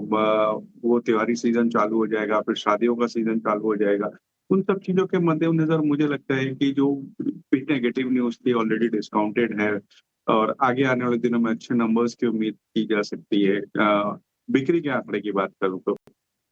वो त्योहारी सीजन चालू हो जाएगा, फिर शादियों का सीजन चालू हो जाएगा। उन सब चीजों के मद्देनजर मुझे लगता है कि जो नेगेटिव न्यूज थी ऑलरेडी डिस्काउंटेड है और आगे आने वाले दिनों में अच्छे नंबर्स की उम्मीद की जा सकती है। बिक्री के आंकड़े की बात करूं तो,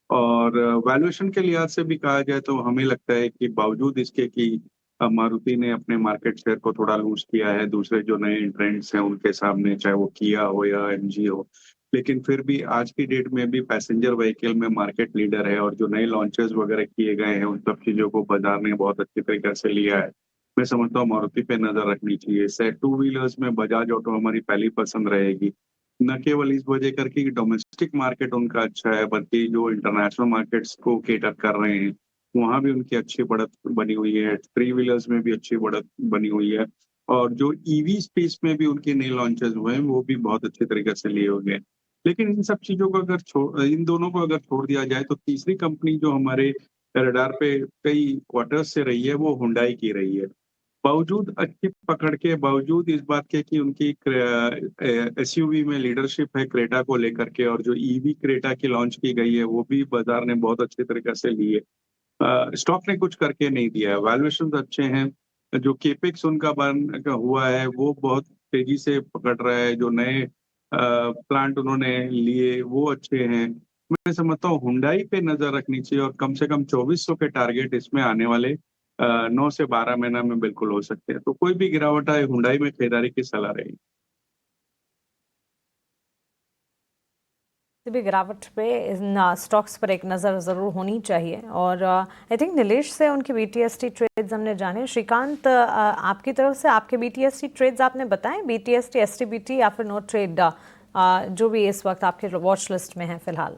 और वैल्यूएशन के लिहाज से भी कहा जाए तो हमें लगता है कि बावजूद इसके कि मारुति ने अपने मार्केट शेयर को थोड़ा लूज किया है दूसरे जो नए एंट्रेंट्स हैं उनके सामने, चाहे वो किया हो या एमजी हो, लेकिन फिर भी आज की डेट में भी पैसेंजर व्हीकल में मार्केट लीडर है और जो नए लॉन्चेस वगैरह किए गए हैं उन सब चीजों को बाजार ने बहुत अच्छी तरीके से लिया है। मैं समझता हूँ मारुति पे नजर रखनी चाहिए। से 2 व्हीलर्स में बजाज ऑटो हमारी पहली पसंद रहेगी, न केवल इस वजह करके कि डोमेस्टिक मार्केट उनका अच्छा है, बल्कि जो इंटरनेशनल मार्केट्स को केटर कर रहे हैं वहां भी उनकी अच्छी बढ़त बनी हुई है। 3 व्हीलर्स में भी अच्छी बढ़त बनी हुई है और जो ईवी स्पेस में भी उनके नए लॉन्चेस हुए हैं वो भी बहुत अच्छे तरीके से लिए हुए हैं। लेकिन इन सब चीजों को अगर इन दोनों को अगर छोड़ दिया जाए तो तीसरी कंपनी जो हमारे रडार पे कई क्वार्टर्स से रही है वो हुंडई की रही है। बावजूद अच्छी पकड़ के, बावजूद इस बात के कि उनकी एसयूवी में लीडरशिप है क्रेटा को लेकर के, और जो ईवी क्रेटा की लॉन्च की गई है वो भी बाजार ने बहुत अच्छे तरीके से ली है। स्टॉक ने कुछ करके नहीं दिया है। वैल्यूएशन अच्छे हैं, जो केपेक्स उनका बन हुआ है वो बहुत तेजी से पकड़ रहा है, जो नए प्लांट उन्होंने लिए वो अच्छे हैं। मैं समझता हूँ हुंडई पे नजर रखनी चाहिए और कम से कम 2400 के टारगेट इसमें आने वाले 9 से 12 महीना में बिल्कुल हो सकते हैं। तो कोई भी गिरावट आए हुंडई में खरीदारी की सलाह रहेगी। भी गिरावट पे इन स्टॉक्स पर एक नज़र ज़रूर होनी चाहिए। और आई थिंक नीलेश से उनके बीटीएसटी ट्रेड्स हमने जाने। श्रीकांत, आपकी तरफ से आपके बीटीएसटी ट्रेड्स आपने बताएं, बीटीएसटी, एसटीबीटी या फिर नो ट्रेड जो भी इस वक्त आपके वॉच लिस्ट में है फिलहाल?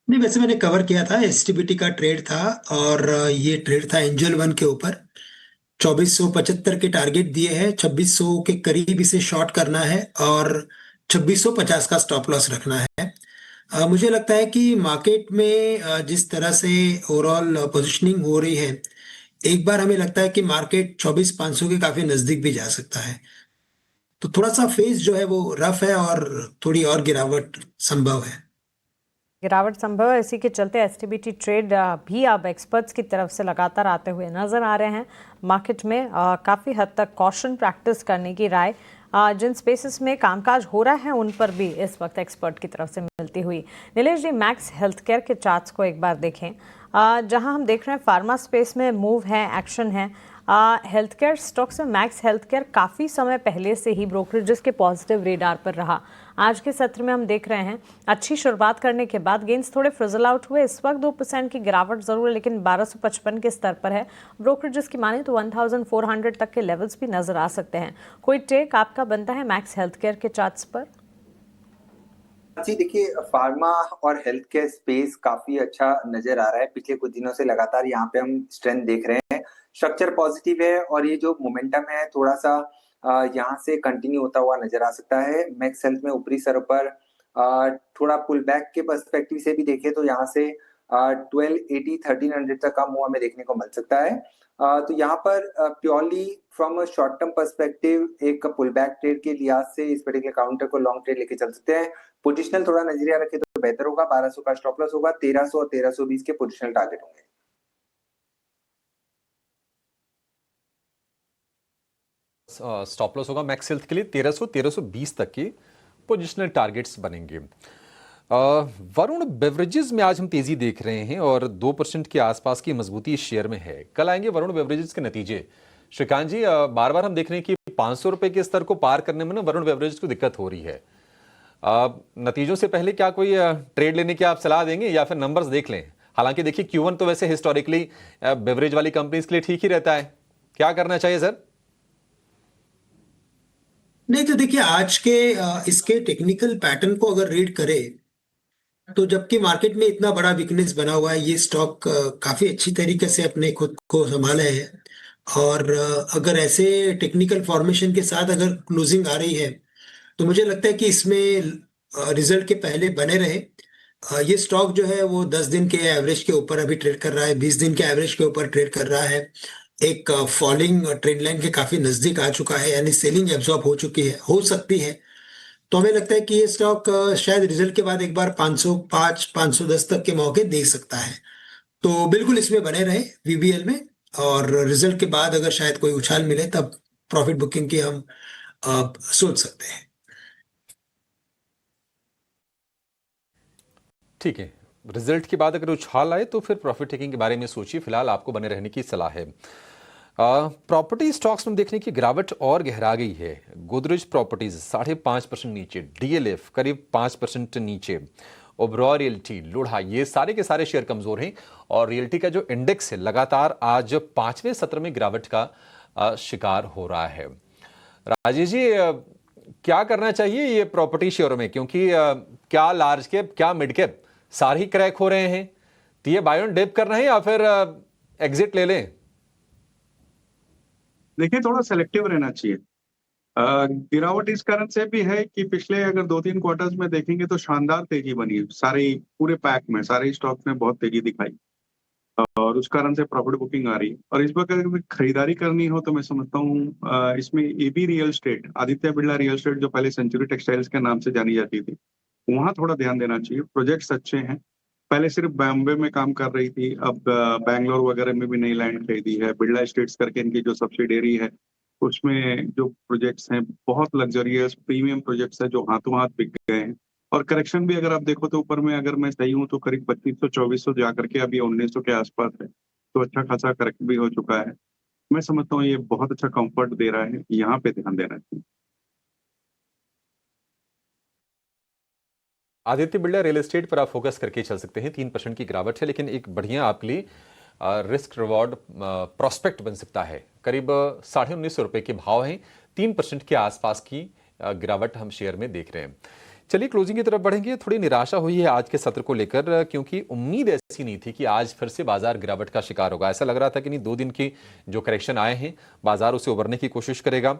नहीं, वैसे मैंने कवर किया था, एसटीबीटी का ट्रेड था और ये ट्रेड था एंजल वन के ऊपर। 2475 के टारगेट दिए हैं, 2600 के करीब इसे शॉर्ट करना है और 2650 का स्टॉप लॉस रखना है। मुझे लगता है कि मार्केट में जिस तरह से ओवरऑल पोजीशनिंग हो रही है, एक बार हमें लगता है कि मार्केट 24500 के काफी नजदीक भी जा सकता है। तो थोड़ा सा फेस जो है वो रफ है और थोड़ी और गिरावट संभव है। गिरावट संभव है, इसी के चलते एसटीबीटी ट्रेड भी अब एक्सपर्ट्स की तरफ से लगातार आते हुए नजर आ रहे हैं। मार्केट में काफ़ी हद तक कॉशन प्रैक्टिस करने की राय जिन स्पेसेस में कामकाज हो रहा है उन पर भी इस वक्त एक्सपर्ट की तरफ से मिलती हुई। नीलेश जी, मैक्स हेल्थ केयर के चार्ट्स को एक बार देखें, जहां हम देख रहे हैं फार्मा स्पेस में मूव है, एक्शन है। हेल्थ केयर स्टॉक्स में मैक्स हेल्थ केयर काफ़ी समय पहले से ही ब्रोकरेजेस के पॉजिटिव रेडार पर रहा। आज के सत्र में हम देख रहे हैं अच्छी शुरुआत करने के बाद गेंस थोड़े फ्रिजल आउट हुए। इस वक्त 2% की गिरावट जरूर है, लेकिन 1255 के स्तर पर है। ब्रोकरेजेस की माने तो 1400 तक के लेवल्स भी नजर आ सकते हैं। कोई टेक आपका बनता है मैक्स हेल्थ केयर के चार्ट्स पर? जी देखिए, फार्मा और हेल्थ केयर स्पेस काफी अच्छा नजर आ रहा है। पिछले कुछ दिनों से लगातार यहाँ पे हम स्ट्रेंथ देख रहे हैं। स्ट्रक्चर पॉजिटिव है और ये जो मोमेंटम है थोड़ा सा यहाँ से कंटिन्यू होता हुआ नजर आ सकता है। मैक्स हेल्थ में ऊपरी स्तरों पर थोड़ा पुल बैक के पर्सपेक्टिव से भी देखें तो यहाँ से 1280 1300 तक का मूव हमें देखने को मिल सकता है। तो यहाँ पर purely from a short term perspective एक पुल बैक ट्रेड के लिहाज से इस पर्टिकुलर काउंटर को लॉन्ग ट्रेड लेके चल सकते हैं। पोजिशनल थोड़ा नजरिया रखे तो बेहतर होगा। 1200 का स्टॉप लॉस होगा, 1300 और 1320 के पोजिशनल टारगेट होंगे। स्टॉप लॉस होगा मैक्स हेल्थ के लिए 1300 1320 तक की पोजिशनल टारगेट्स बनेंगे। वरुण बेवरेजेस में आज हम तेजी देख रहे हैं और 2% के आसपास की मजबूती इस शेयर में है। कल आएंगे वरुण बेवरेजेस के नतीजे। श्रीकांत जी, बार बार हम देख रहे हैं कि 500 रुपए के स्तर को पार करने में ना वरुण बेवरेजेस को दिक्कत हो रही है। नतीजों से पहले क्या कोई ट्रेड लेने की आप सलाह देंगे या फिर नंबर्स देख लें? हालांकि देखिए Q1 तो वैसे हिस्टोरिकली बेवरेज वाली कंपनीज के लिए ठीक ही रहता है। क्या करना चाहिए सर? नहीं तो देखिए, आज के इसके टेक्निकल पैटर्न को अगर रीड करें तो जबकि मार्केट में इतना बड़ा वीकनेस बना हुआ है, ये स्टॉक काफी अच्छी तरीके से अपने खुद को संभाले है। और अगर ऐसे टेक्निकल फॉर्मेशन के साथ अगर क्लोजिंग आ रही है तो मुझे लगता है कि इसमें रिजल्ट के पहले बने रहे। ये स्टॉक जो है वो 10 दिन के एवरेज के ऊपर अभी ट्रेड कर रहा है, 20 दिन के एवरेज के ऊपर ट्रेड कर रहा है। एक फॉलिंग ट्रेंड लाइन के काफी नजदीक आ चुका है, यानी सेलिंग एब्जॉर्ब हो चुकी है, हो सकती है। तो हमें लगता है कि ये स्टॉक शायद रिजल्ट के बाद एक बार 505 510 तक के मौके दे सकता है। तो बिल्कुल इसमें बने रहे वीबीएल में, और रिजल्ट के बाद अगर शायद कोई उछाल मिले तब प्रॉफिट बुकिंग की हम सोच सकते हैं। ठीक है, रिजल्ट के बाद अगर उछाल आए तो फिर प्रॉफिट टेकिंग के बारे में सोचिए। फिलहाल आपको बने रहने की सलाह है। प्रॉपर्टी स्टॉक्स में देखने की गिरावट और गहरा गई है। गोदरेज प्रॉपर्टीज 5.5% नीचे, डीएलएफ करीब 5% नीचे, ओबरॉय रियल्टी, लोढ़ा, ये सारे के सारे शेयर कमजोर हैं। और रियल्टी का जो इंडेक्स है लगातार आज 5वें सत्र में गिरावट का शिकार हो रहा है। राजेश जी, क्या करना चाहिए ये प्रॉपर्टी शेयरों में? क्योंकि क्या लार्ज कैप क्या मिड कैप सारे ही क्रैक हो रहे हैं। तो ये बाय ऑन डिप करना है या फिर एग्जिट ले लें? देखिए, थोड़ा सेलेक्टिव रहना चाहिए। गिरावट इस कारण से भी है कि पिछले अगर 2-3 क्वार्टर्स में देखेंगे तो शानदार तेजी बनी है। सारे पूरे पैक में सारे स्टॉक्स में बहुत तेजी दिखाई और उस कारण से प्रॉफिट बुकिंग आ रही है। और इस वक्त अगर खरीदारी करनी हो तो मैं समझता हूँ इसमें AB real estate, Aditya Birla real estate, जो पहले सेंचुरी टेक्सटाइल्स के नाम से जानी जाती थी, वहां थोड़ा ध्यान देना चाहिए। प्रोजेक्ट्स अच्छे हैं। पहले सिर्फ बॉम्बे में काम कर रही थी, अब बैंगलोर वगैरह में भी नई लैंड खरीदी है। बिरला एस्टेट्स करके इनकी जो सब्सिडियरी है उसमें जो प्रोजेक्ट्स हैं बहुत लग्जरियस प्रीमियम प्रोजेक्ट्स हैं जो हाथों हाथ बिक गए हैं। और करेक्शन भी अगर आप देखो तो ऊपर में अगर मैं सही हूँ तो करीब 2500-2400 जा करके अभी 1900 के आसपास है। तो अच्छा खासा करेक्ट भी हो चुका है। मैं समझता हूँ ये बहुत अच्छा कंफर्ट दे रहा है, यहाँ पे ध्यान देना चाहिए। आदित्य बिरला रियल एस्टेट पर आप फोकस करके चल सकते हैं। 3% की गिरावट है, लेकिन एक बढ़िया आपके लिए रिस्क रिवॉर्ड प्रोस्पेक्ट बन सकता है। करीब 1950 रुपए के भाव हैं। 3% के आसपास की गिरावट हम शेयर में देख रहे हैं। चलिए क्लोजिंग की तरफ बढ़ेंगे। थोड़ी निराशा हुई है आज के सत्र को लेकर, क्योंकि उम्मीद ऐसी नहीं थी कि आज फिर से बाजार गिरावट का शिकार होगा। ऐसा लग रहा था कि नहीं, 2 दिन की जो करेक्शन आए हैं बाजार उसे उभरने की कोशिश करेगा।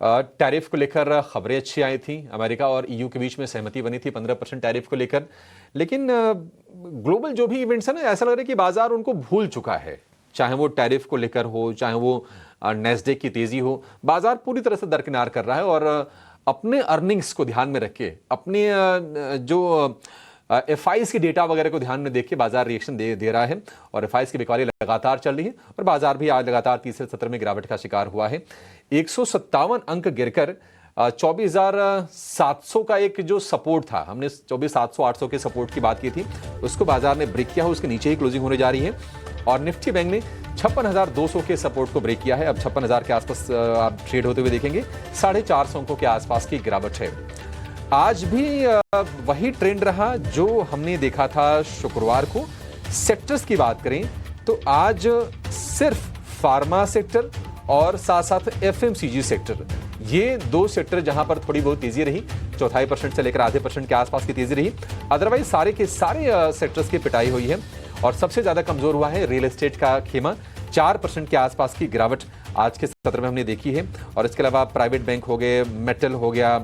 टैरिफ को लेकर खबरें अच्छी आई थी। अमेरिका और ईयू के बीच में सहमति बनी थी 15% टैरिफ को लेकर, लेकिन ग्लोबल जो भी इवेंट्स है ना, ऐसा लग रहा है कि बाजार उनको भूल चुका है। चाहे वो टैरिफ को लेकर हो, चाहे वो नेस्डेक की तेजी हो, बाजार पूरी तरह से दरकिनार कर रहा है और अपने अर्निंग्स को ध्यान में रख के, अपने जो एफआईज की डेटा वगैरह को ध्यान में देख के बाजार रिएक्शन दे रहा है। और एफआईज की बिकवाली लगातार चल रही है और बाजार भी आज लगातार तीसरे सत्र में गिरावट का शिकार हुआ है। 157 अंक गिरकर 24,700 का एक जो सपोर्ट था, हमने 24,700 800 के सपोर्ट की बात की थी, उसको बाजार ने ब्रेक किया है। उसके नीचे ही क्लोजिंग होने जा रही है। और निफ्टी बैंक ने 56,200 के सपोर्ट को ब्रेक किया है। अब 56,000 के आसपास आप ट्रेड होते हुए देखेंगे। 450 अंकों के आसपास की गिरावट है। आज भी वही ट्रेंड रहा जो हमने देखा था शुक्रवार को। सेक्टर्स की बात करें तो आज सिर्फ फार्मा सेक्टर और साथ साथ एफएमसीजी सेक्टर, ये दो सेक्टर जहां पर थोड़ी बहुत तेजी रही, 0.25% से लेकर आधे % के आसपास की तेजी रही। अदरवाइज सारे के सारे सेक्टर्स की पिटाई हुई है और सबसे ज्यादा कमजोर हुआ है रियल एस्टेट का खेमा। 4% के आसपास की गिरावट आज के सत्र में हमने देखी है। और इसके अलावा प्राइवेट बैंक हो गए, मेटल हो गया,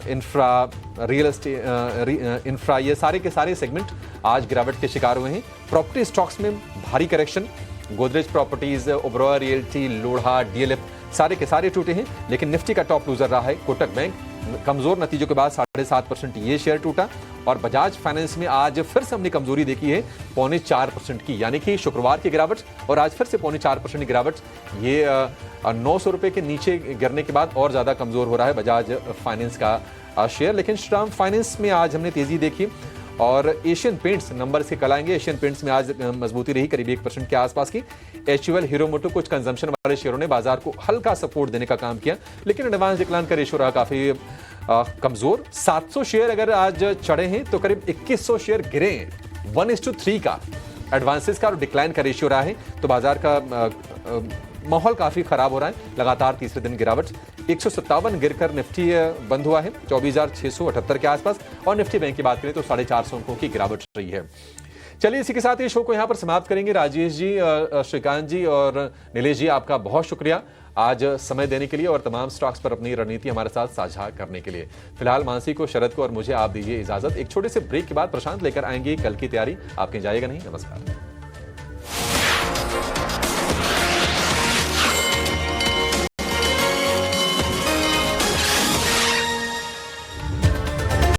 इंफ्रा, रियल एस्टेट, इंफ्रा, ये सारे के सारे सेगमेंट आज गिरावट के शिकार हुए हैं। प्रॉपर्टी स्टॉक्स में भारी correction, Godrej properties, Oberoi realty, Lodha, DLF सारे के सारे टूटे हैं। लेकिन निफ्टी का टॉप लूजर रहा है कोटक बैंक। कमजोर नतीजों के बाद 7.5% ये शेयर टूटा। और बजाज फाइनेंस में आज फिर से हमने कमजोरी देखी है 0.25% की, यानी कि शुक्रवार की गिरावट और आज फिर से 0.25% की गिरावट। ये 900 रुपए के नीचे गिरने के बाद और ज्यादा कमजोर हो रहा है बजाज फाइनेंस का शेयर। लेकिन श्रीराम फाइनेंस में आज हमने तेजी देखी। और एशियन पेंट्स नंबर से कल आएंगे। एशियन पेंट्स में आज मजबूती रही करीब 1% के आसपास की। एचयूएल, हीरो मोटो, कुछ कंजम्पशन वाले शेयरों ने बाजार को हल्का सपोर्ट देने का काम किया, लेकिन एडवांस डिक्लाइन का रेशियो रहा काफी कमजोर। 700 शेयर अगर आज चढ़े हैं तो करीब 2100 शेयर गिरे हैं। 1:3 का एडवांसेस का और डिक्लाइन का रेशियो रहा है। तो बाजार का माहौल काफी खराब हो रहा है। लगातार तीसरे दिन गिरावट। 157 गिरकर निफ्टी बंद हुआ है 24,678 के आसपास। और निफ्टी बैंक की बात करें तो 450 अंकों की गिरावट रही है। चलिए इसी के साथ ये शो को यहाँ पर समाप्त करेंगे। राजेश जी, श्रीकांत जी और नीलेश जी, आपका बहुत शुक्रिया आज समय देने के लिए और तमाम स्टॉक्स पर अपनी रणनीति हमारे साथ साझा करने के लिए। फिलहाल मानसी को, शरद को और मुझे आप दीजिए इजाजत। एक छोटे से ब्रेक के बाद प्रशांत लेकर आएंगे कल की तैयारी। आप कहीं जाइएगा नहीं। नमस्कार।